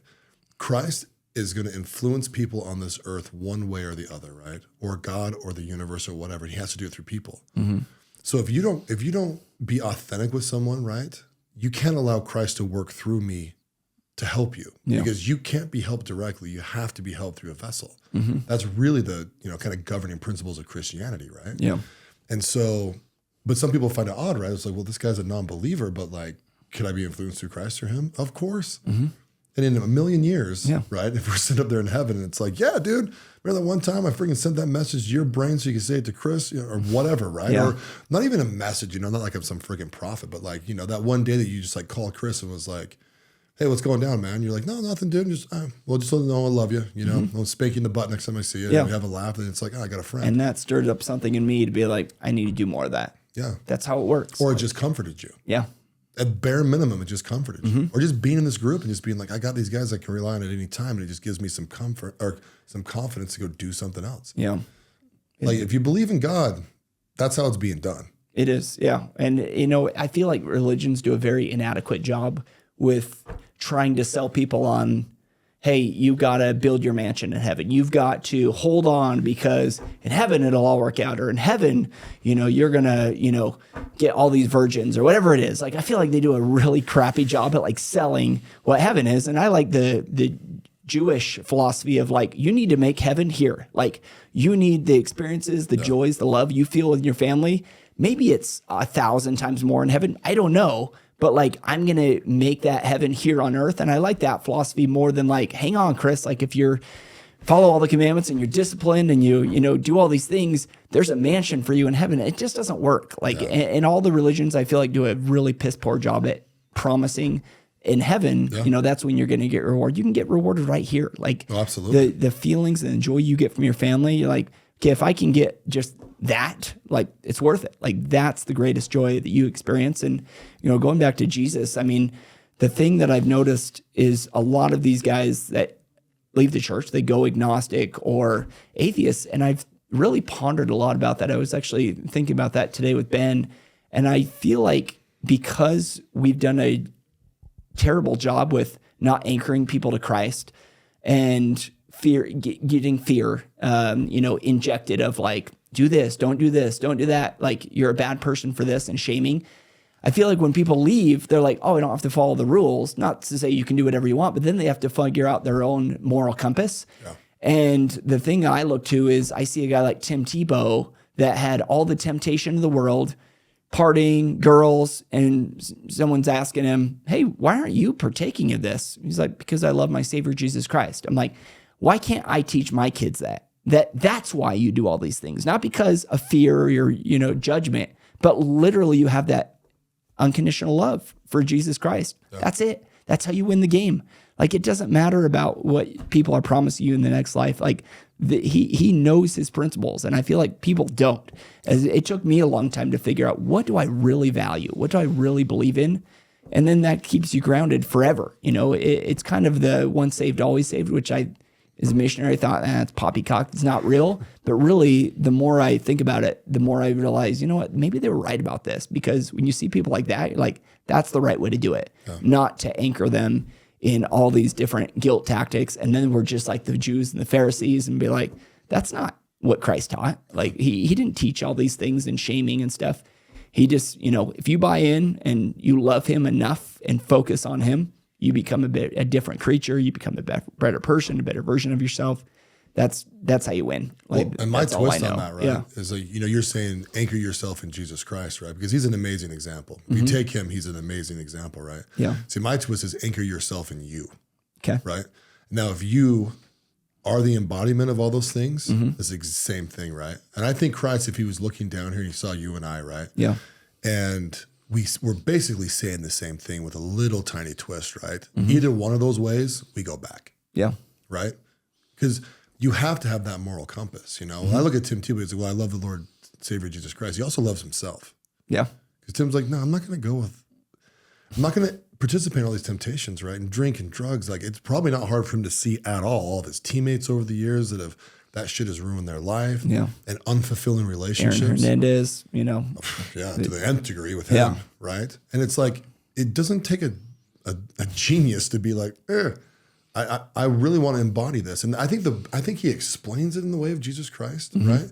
B: Christ is going to influence people on this earth one way or the other, right? Or God or the universe or whatever. He has to do it through people. Mm-hmm. So if you don't be authentic with someone, right, you can't allow Christ to work through me to help you, because you can't be helped directly. You have to be helped through a vessel. Mm-hmm. That's really the kind of governing principles of Christianity, right?
C: Yeah.
B: And so, but some people find it odd, right? It's like, well, this guy's a non-believer, but like, could I be influenced through Christ through him? Of course. Mm-hmm. And in a million years, right, if we're sitting up there in heaven and it's like, yeah, dude, remember that one time I freaking sent that message to your brain so you could say it to Chris, or whatever, right? Yeah. Or not even a message, not like I'm some freaking prophet, but like, that one day that you just like call Chris and was like, hey, what's going down, man? You're like, no, nothing, dude. Just just let them know I love you. I'll spank you in the butt next time I see you. Yeah. And we have a laugh, and it's like, I got a friend.
C: And that stirred up something in me to be like, I need to do more of that.
B: Yeah.
C: That's how it works.
B: Or it just comforted you.
C: Yeah.
B: At bare minimum, it just comforted you. Or just being in this group and just being like, I got these guys I can rely on at any time, and it just gives me some comfort or some confidence to go do something else.
C: Yeah.
B: Like if you believe in God, that's how it's being done.
C: It is, yeah. And, I feel like religions do a very inadequate job with trying to sell people on, hey, you got to build your mansion in heaven. You've got to hold on because in heaven it'll all work out. Or in heaven, you're going to, get all these virgins or whatever it is. Like, I feel like they do a really crappy job at like selling what heaven is. And I like the Jewish philosophy of like, you need to make heaven here. Like, you need the experiences, the joys, the love you feel with your family. Maybe it's 1,000 times more in heaven. I don't know. But like, I'm going to make that heaven here on earth. And I like that philosophy more than like, hang on, Chris, like if you're follow all the commandments and you're disciplined and you do all these things, there's a mansion for you in heaven. It just doesn't work. Like, and all the religions I feel like do a really piss poor job at promising in heaven, that's when you're going to get rewarded. You can get rewarded right here. Like,
B: absolutely.
C: The feelings and the joy you get from your family, you're like, okay, if I can get just that, like, it's worth it. Like, that's the greatest joy that you experience. And, going back to Jesus, I mean, the thing that I've noticed is a lot of these guys that leave the church, they go agnostic or atheist. And I've really pondered a lot about that. I was actually thinking about that today with Ben. And I feel like because we've done a terrible job with not anchoring people to Christ and getting fear, injected of like, do this, don't do that. Like, you're a bad person for this, and shaming. I feel like when people leave, they're like, oh, I don't have to follow the rules. Not to say you can do whatever you want, but then they have to figure out their own moral compass. Yeah. And the thing I look to is I see a guy like Tim Tebow that had all the temptation of the world, partying, girls, and someone's asking him, hey, why aren't you partaking of this? He's like, because I love my Savior, Jesus Christ. I'm like, why can't I teach my kids that's why you do all these things? Not because of fear or your, judgment, but literally you have that unconditional love for Jesus Christ. Yeah. That's it. That's how you win the game. Like, it doesn't matter about what people are promising you in the next life. Like, he knows his principles, and I feel like people don't. As it took me a long time to figure out, what do I really value? What do I really believe in? And then that keeps you grounded forever. It's kind of the once saved, always saved, which as a missionary thought, it's poppycock. It's not real. But really, the more I think about it, the more I realize, you know what, maybe they were right about this. Because when you see people like that, you're like, that's the right way to do it. Yeah. Not to anchor them in all these different guilt tactics. And then we're just like the Jews and the Pharisees and be like, that's not what Christ taught. Like, he didn't teach all these things and shaming and stuff. He just, if you buy in and you love him enough and focus on him, you become a different creature. You become a better person, a better version of yourself. That's how you win. Like,
B: and my twist on that, right, is like, you're saying anchor yourself in Jesus Christ, right? Because he's an amazing example. If you take him, he's an amazing example, right?
C: Yeah.
B: See, my twist is anchor yourself in you.
C: Okay.
B: Right? Now, if you are the embodiment of all those things, it's the same thing, right? And I think Christ, if he was looking down here and he saw you and I, right?
C: Yeah.
B: And we're basically saying the same thing with a little tiny twist, right? Either one of those ways, we go back.
C: Yeah.
B: Right? Because you have to have that moral compass, When I look at Tim Tebow, he's like, well, I love the Lord Savior Jesus Christ. He also loves himself.
C: Yeah.
B: Because Tim's like, no, I'm not going to participate in all these temptations, right? And drink and drugs. Like, it's probably not hard for him to see at all of his teammates over the years that have that shit has ruined their life.
C: Yeah.
B: And unfulfilling relationships.
C: Aaron Hernandez, you know.
B: Yeah, to the nth degree with him, right? And it's like, it doesn't take a genius to be like, I really want to embody this. And I think he explains it in the way of Jesus Christ, right?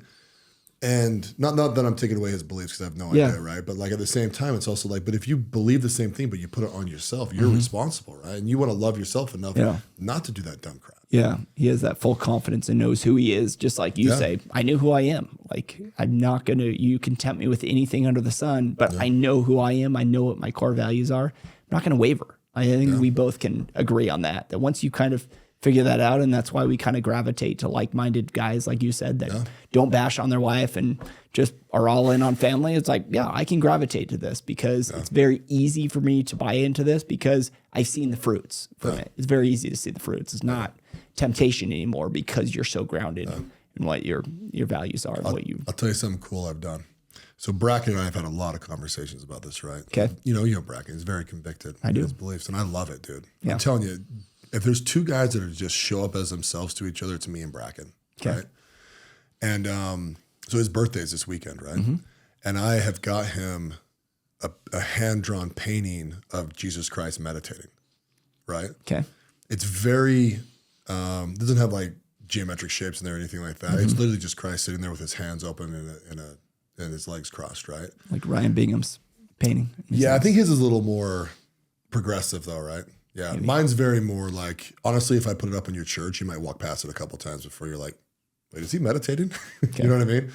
B: And not that I'm taking away his beliefs because I have no idea, right? But like at the same time, it's also like, but if you believe the same thing, but you put it on yourself, you're responsible, right? And you want to love yourself enough not to do that dumb crap.
C: Yeah. He has that full confidence and knows who he is. Just like you say, I knew who I am. Like, I'm not going to, you can tempt me with anything under the sun, but I know who I am. I know what my core values are. I'm not going to waver. I think we both can agree on that once you kind of figure that out, and that's why we kind of gravitate to like-minded guys, like you said, that don't bash on their wife and just are all in on family. It's like, I can gravitate to this because it's very easy for me to buy into this because I've seen the fruits from it. It's very easy to see the fruits. It's not temptation anymore because you're so grounded in what your values are.
B: I'll tell you something cool I've done. So Bracken and I have had a lot of conversations about this, right?
C: Okay.
B: You know Bracken. He's very convicted in his beliefs, and I love it, dude.
C: Yeah.
B: I'm telling you, if there's two guys that are just show up as themselves to each other, it's me and Bracken, right? And so his birthday is this weekend, right? And I have got him a hand-drawn painting of Jesus Christ meditating, right?
C: Okay.
B: It's very, doesn't have like geometric shapes in there or anything like that. It's literally just Christ sitting there with his hands open and his legs crossed, right?
C: Like Ryan Bingham's painting.
B: Yeah, I think his is a little more progressive though, right? Yeah, mine's very more like, honestly, if I put it up in your church, you might walk past it a couple times before you're like, wait, is he meditating? You know what I mean?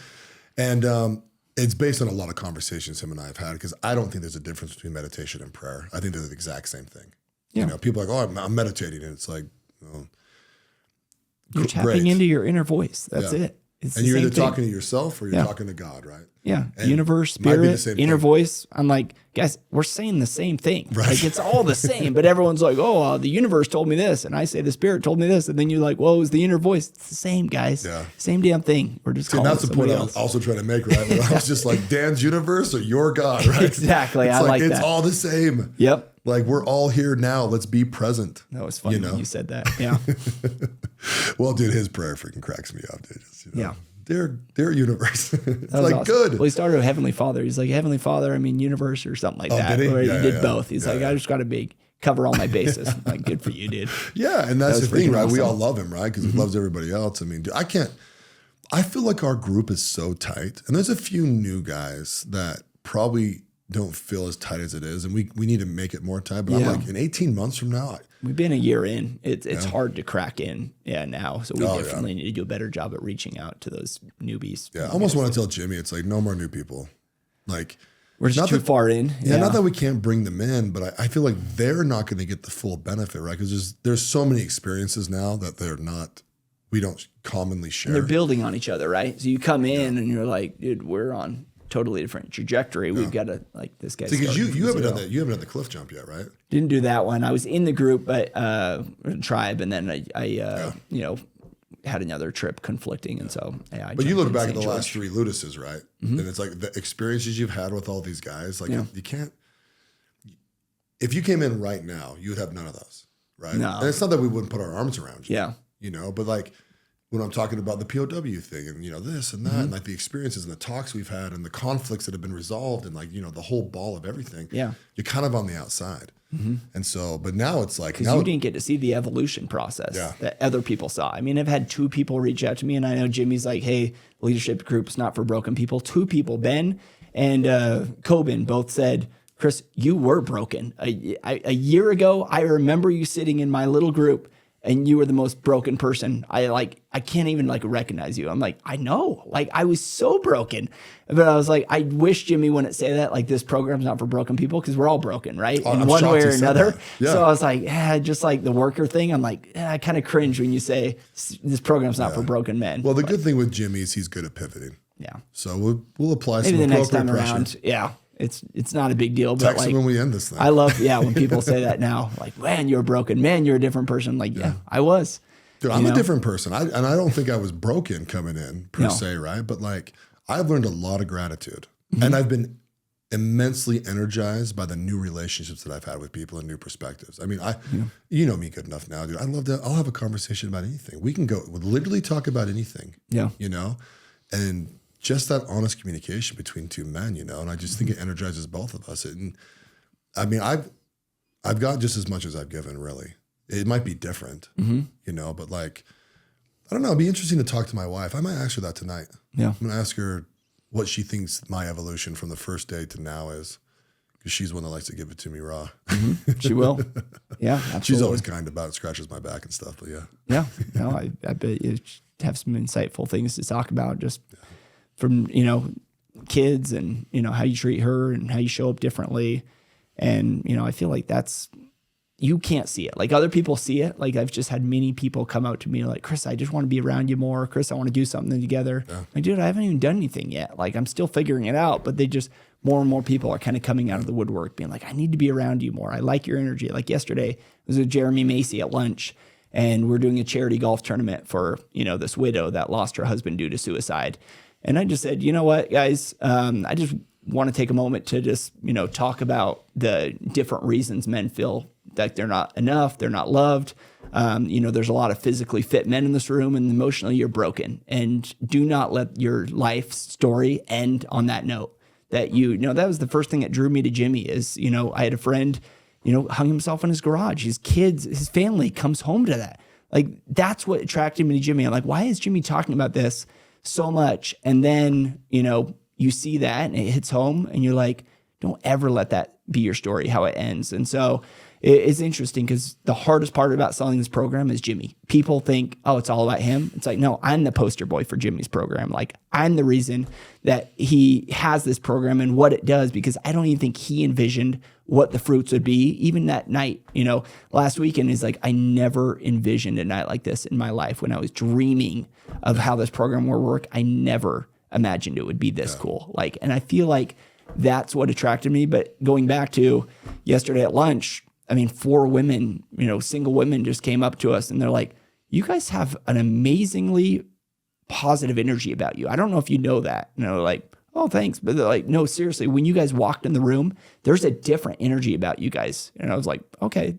B: And it's based on a lot of conversations him and I have had because I don't think there's a difference between meditation and prayer. I think they're the exact same thing. Yeah. You know, people are like, I'm meditating. And it's like,
C: you're tapping into your inner voice. That's it. It's
B: and you're either talking to yourself or you're talking to God, right?
C: Yeah.
B: And
C: universe, spirit, inner voice. I'm like, guys, we're saying the same thing. Right. Like it's all the same, but everyone's like, the universe told me this. And I say the spirit told me this. And then you're like, whoa, it's the inner voice. It's the same, guys. Yeah. Same damn thing. We're just calling it somebody else.
B: That's the point I was also trying to make, right? Where I was just like, Dan's universe or your God, right?
C: Exactly.
B: It's
C: I like that.
B: It's all the same.
C: Yep.
B: Like we're all here now. Let's be present.
C: That was funny when you said that. Yeah.
B: Well, dude, his prayer freaking cracks me up, dude. Just,
C: yeah.
B: Their universe. It's like
C: awesome.
B: good.
C: Well, he started with Heavenly Father. He's like, Heavenly Father, universe or something like that.
B: Did he?
C: Or he did both. He's like, I just got to cover all my bases. I'm like, good for you, dude.
B: Yeah, and that's the thing, right? Awesome. We all love him, right? Because he loves everybody else. I mean, dude, I feel like our group is so tight. And there's a few new guys that probably don't feel as tight as it is. And we need to make it more tight. But I'm like, in 18 months from now,
C: we've been a year in. It's hard to crack in now. So we definitely need to do a better job at reaching out to those newbies.
B: Yeah, I almost want to tell Jimmy, it's like no more new people. Like
C: we're just too far in.
B: Yeah, not that we can't bring them in, but I feel like they're not going to get the full benefit, right? Because there's so many experiences now that we don't commonly share.
C: And they're building on each other, right? So you come in and you're like, dude, we're on totally different trajectory. We've got to like this guy.
B: Because you haven't done that. You haven't done the cliff jump yet, right?
C: Didn't do that one. I was in the group, but tribe, and then I had another trip conflicting, and so
B: But you look back at the last 3 Ludices, right? And it's like the experiences you've had with all these guys. Like you can't. If you came in right now, you would have none of those, right? No. And it's not that we wouldn't put our arms around you. Yeah. But like when I'm talking about the POW thing and, this and that, and like the experiences and the talks we've had and the conflicts that have been resolved and like, the whole ball of everything, you're kind of on the outside. And so, but now it's like,
C: because you didn't get to see the evolution process that other people saw. I mean, I've had 2 people reach out to me, and I know Jimmy's like, hey, leadership group's not for broken people. 2 people, Ben and Coben, both said, Chris, you were broken. A year ago, I remember you sitting in my little group and you were the most broken person. I can't even recognize you. I'm like, I know, I was so broken, but I was like, I wish Jimmy wouldn't say that. Like, this program's not for broken people, because we're all broken, right? In one way or another. Yeah. So I was like, just like the worker thing. I'm like, I kind of cringe when you say this program's not for broken men.
B: Well, the good thing with Jimmy is he's good at pivoting.
C: Yeah.
B: So we'll apply
C: maybe
B: some
C: the next time
B: pressure.
C: Around. Yeah. It's not a big deal, but
B: text him when we end this thing.
C: I love, when people say that now, like, man, you're broken, man, you're a different person. I'm like, I was.
B: Dude, I'm a different person. And I don't think I was broken coming in per se, right? But like, I've learned a lot of gratitude, and I've been immensely energized by the new relationships that I've had with people and new perspectives. I mean, you know me good enough now, dude. I love that. I'll have a conversation about anything. We can we'll literally talk about anything.
C: Yeah.
B: You know, and just that honest communication between two men, you know, and I just think it energizes both of us. And I mean, I've got just as much as I've given, really. It might be different, you know, but like, I don't know. It'd be interesting to talk to my wife. I might ask her that tonight.
C: Yeah.
B: I'm going to ask her what she thinks my evolution from the first day to now is, because she's one that likes to give it to me raw.
C: She will. Yeah, absolutely.
B: She's always kind about it, scratches my back and stuff, but yeah.
C: Yeah. No, I bet you have some insightful things to talk about just from, you know, kids and, you know, how you treat her and how you show up differently. And, you know, I feel like you can't see it. Like other people see it. Like I've just had many people come out to me like, Chris, I just want to be around you more. Chris, I want to do something together. Yeah. Like, dude, I haven't even done anything yet. Like I'm still figuring it out, but more and more people are kind of coming out of the woodwork being like, I need to be around you more. I like your energy. Like yesterday it was with Jeremy Macy at lunch and we're doing a charity golf tournament for, you know, this widow that lost her husband due to suicide. And I just said, you know what, guys, I just want to take a moment to just, you know, talk about the different reasons men feel like they're not enough, they're not loved. You know, there's a lot of physically fit men in this room and emotionally you're broken. And do not let your life story end on that note. That you know, that was the first thing that drew me to Jimmy is, you know, I had a friend, you know, hung himself in his garage. His kids, his family comes home to that. Like, that's what attracted me to Jimmy. I'm like, why is Jimmy talking about this so much? And then, you know, you see that and it hits home and you're like, don't ever let that be your story, how it ends. And so it's interesting because the hardest part about selling this program is Jimmy. People think, oh, it's all about him. It's like, no, I'm the poster boy for Jimmy's program. Like I'm the reason that he has this program and what it does, because I don't even think he envisioned what the fruits would be. Even that night, you know, last weekend is like, I never envisioned a night like this in my life. When I was dreaming of how this program would work, I never imagined it would be this cool. Like, and I feel like that's what attracted me. But going back to yesterday at lunch, I mean, 4 women, you know, single women just came up to us and they're like, you guys have an amazingly positive energy about you. I don't know if you know that. And they're like, oh, thanks. But they're like, no, seriously, when you guys walked in the room, there's a different energy about you guys. And I was like, okay,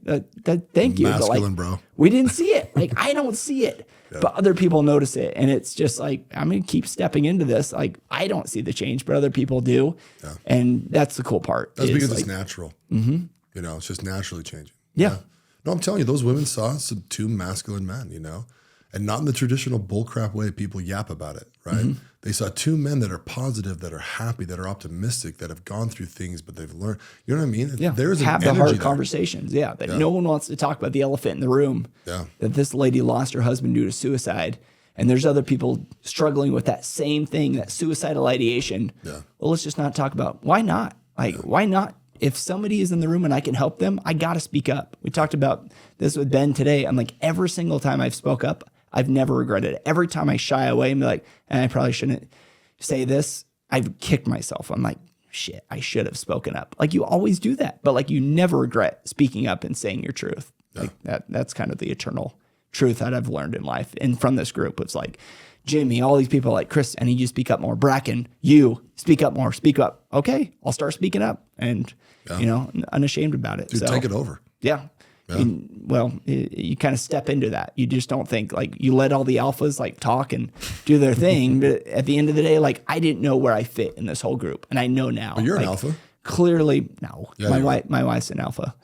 C: thank you.
B: Masculine,
C: but like,
B: bro.
C: We didn't see it. Like, I don't see it, but other people notice it. And it's just like, I'm going to keep stepping into this. Like, I don't see the change, but other people do. Yeah. And that's the cool part.
B: That's because it's natural. You know, it's just naturally changing.
C: Yeah.
B: No, I'm telling you, those women saw some 2 masculine men, you know, and not in the traditional bullcrap way people yap about it, right? They saw 2 men that are positive, that are happy, that are optimistic, that have gone through things, but they've learned. You know what I mean?
C: Yeah.
B: There's
C: have
B: an
C: the hard
B: there.
C: conversations. Yeah. That no one wants to talk about the elephant in the room.
B: Yeah.
C: That this lady lost her husband due to suicide. And there's other people struggling with that same thing, that suicidal ideation. Yeah. Well, let's just not talk about why not? Like, why not? If somebody is in the room and I can help them, I got to speak up. We talked about this with Ben today. I'm like, every single time I've spoke up, I've never regretted it. Every time I shy away and be like, I probably shouldn't say this, I've kicked myself. I'm like, shit, I should have spoken up. Like you always do that, but like you never regret speaking up and saying your truth. Yeah. Like that's kind of the eternal truth that I've learned in life. And from this group, it's like, Jimmy, all these people like, Chris, I need you to speak up more. Bracken, you speak up more, speak up. Okay, I'll start speaking up and, you know, unashamed about it.
B: Dude, so take it over.
C: Yeah. You kind of step into that. You just don't think like you let all the alphas like talk and do their thing. But at the end of the day, like I didn't know where I fit in this whole group. And I know now.
B: But you're
C: like,
B: an alpha.
C: Clearly, no. Yeah, my wife's an alpha.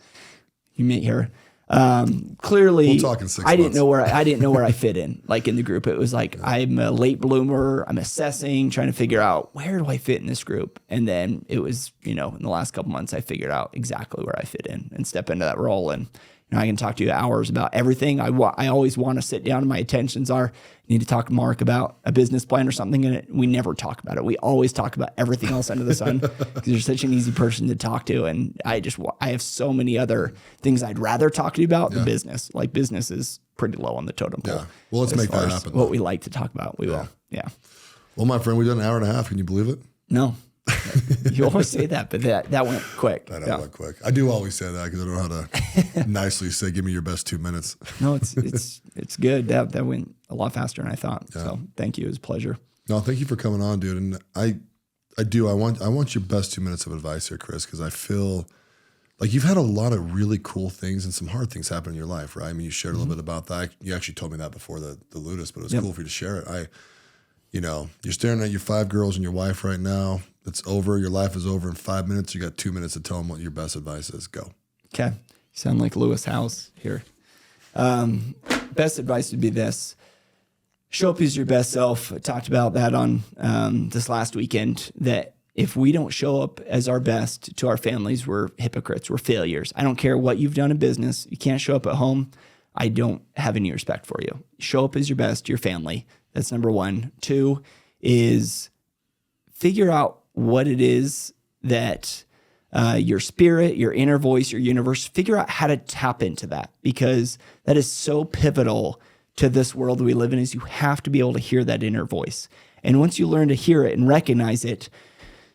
C: You meet her. Clearly,
B: we'll talk in 6
C: I didn't know where I fit in, like in the group. It was like, I'm a late bloomer. I'm assessing, trying to figure out where do I fit in this group. And then it was, you know, in the last couple months, I figured out exactly where I fit in and step into that role. And you know, I can talk to you hours about everything. I always want to sit down and my intentions are, need to talk to Mark about a business plan or something. And we never talk about it. We always talk about everything else under the sun because you're such an easy person to talk to. And I have so many other things I'd rather talk to you about than business. Like business is pretty low on the totem pole.
B: Yeah. Well, let's make that happen.
C: What we like to talk about, we will. Yeah.
B: Well, my friend, we did an hour and a half. Can you believe it?
C: No. You always say that, but that went quick.
B: That went quick. I do always say that because I don't know how to nicely say, give me your best 2 minutes.
C: No, it's good. That went a lot faster than I thought. Yeah. So thank you. It was a pleasure.
B: No, thank you for coming on, dude. And I do. I want your best 2 minutes of advice here, Chris, because I feel like you've had a lot of really cool things and some hard things happen in your life, right? I mean, you shared a little bit about that. You actually told me that before the Ludus, but it was cool for you to share it. You're staring at your 5 girls and your wife right now. It's over. Your life is over in 5 minutes. You got 2 minutes to tell them what your best advice is. Go. Okay.
C: You sound like Lewis House here. Best advice would be this. Show up as your best self. I talked about that on this last weekend, that if we don't show up as our best to our families, we're hypocrites, we're failures. I don't care what you've done in business. You can't show up at home. I don't have any respect for you. Show up as your best to your family. That's number 1. 2 is figure out what it is that your spirit, your inner voice, your universe, figure out how to tap into that, because that is so pivotal to this world that we live in. Is you have to be able to hear that inner voice. And once you learn to hear it and recognize it,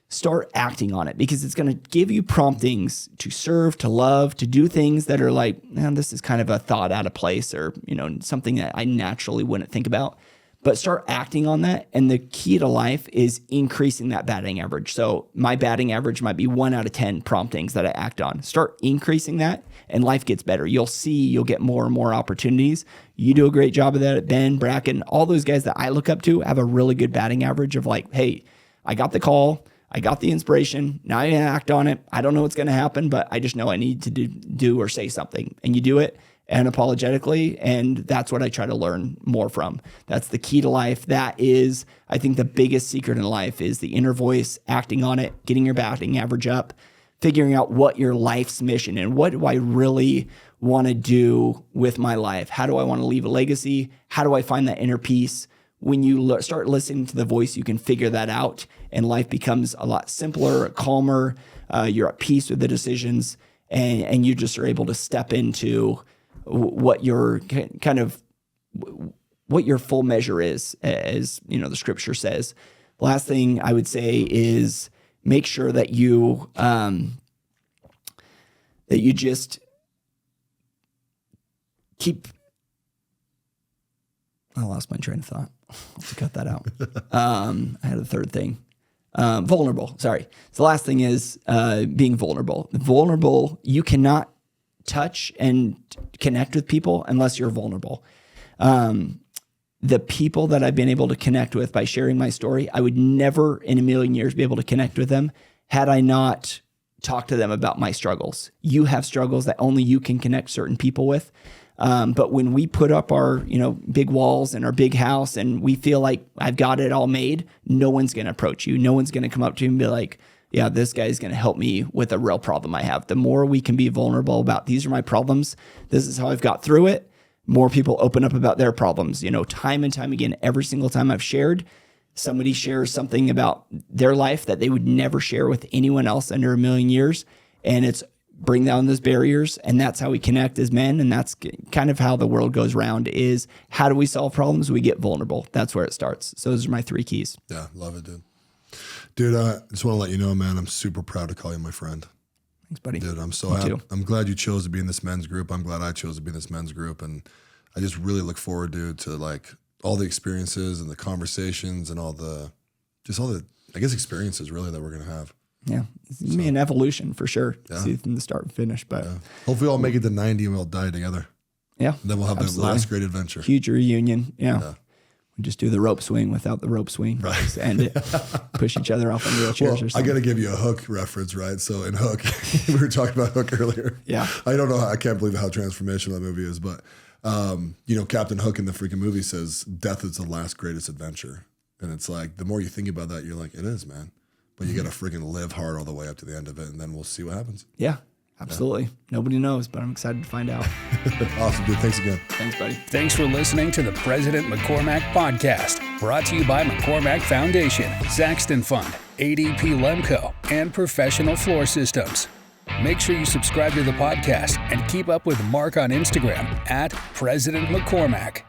C: start acting on it, because it's going to give you promptings to serve, to love, to do things that are like, man, this is kind of a thought out of place, or, something that I naturally wouldn't think about. But start acting on that. And the key to life is increasing that batting average. So my batting average might be 1 out of 10 promptings that I act on. Start increasing that and life gets better. You'll get more and more opportunities. You do a great job of that. Ben, Bracken, all those guys that I look up to have a really good batting average of like, hey, I got the call. I got the inspiration. Now I act on it. I don't know what's going to happen, but I just know I need to do or say something. And you do it unapologetically. And that's what I try to learn more from. That's the key to life. That is, I think, the biggest secret in life is the inner voice, acting on it, getting your batting average up, figuring out what your life's mission and what do I really want to do with my life? How do I want to leave a legacy? How do I find that inner peace? When you start listening to the voice, you can figure that out, and life becomes a lot simpler, calmer. You're at peace with the decisions, and you just are able to step into what your what your full measure is, as the scripture says. Last thing I would say is make sure that you just keep. I lost my train of thought. Let's cut that out. I had a third thing. Vulnerable. Sorry. So the last thing is being vulnerable. Vulnerable. You cannot touch and connect with people unless you're vulnerable. The people that I've been able to connect with by sharing my story, I would never in a million years be able to connect with them had I not talked to them about my struggles. You have struggles that only you can connect certain people with. But when we put up our, big walls and our big house and we feel like I've got it all made, no one's going to approach you. No one's going to come up to you and be like, yeah, this guy's going to help me with a real problem I have. The more we can be vulnerable about, these are my problems, this is how I've got through it, more people open up about their problems. Time and time again, every single time I've shared, somebody shares something about their life that they would never share with anyone else under a million years. And it's bring down those barriers. And that's how we connect as men. And that's kind of how the world goes round, is how do we solve problems? We get vulnerable. That's where it starts. So those are my 3 keys.
B: Yeah, love it, dude. Dude, I just want to let you know, man, I'm super proud to call you my friend.
C: Thanks, buddy.
B: Dude, I'm so happy. I'm glad you chose to be in this men's group. I'm glad I chose to be in this men's group. And I just really look forward, dude, to like all the experiences and the conversations and all the experiences really that we're going to have.
C: Yeah. It's going to be an evolution for sure. Yeah. See from the start and finish. But
B: hopefully we'll make it to 90 and we'll die together.
C: Yeah.
B: And then we'll have the last great adventure.
C: Huge reunion. Yeah. We just do the rope swing without the rope swing.
B: Right.
C: Just end it. Push each other off on wheelchairs or something.
B: I got to give you a Hook reference, right? So in Hook, we were talking about Hook earlier.
C: Yeah.
B: I can't believe how transformational that movie is. But, Captain Hook in the freaking movie says, death is the last greatest adventure. And it's like, the more you think about that, you're like, it is, man. But you got to freaking live hard all the way up to the end of it. And then we'll see what happens.
C: Yeah. Absolutely. Yeah. Nobody knows, but I'm excited to find out.
B: Awesome, dude. Thanks again.
C: Thanks, buddy.
A: Thanks for listening to the President McCormack Podcast, brought to you by McCormack Foundation, Saxton Fund, ADP Lemco, and Professional Floor Systems. Make sure you subscribe to the podcast and keep up with Mark on Instagram @President McCormack.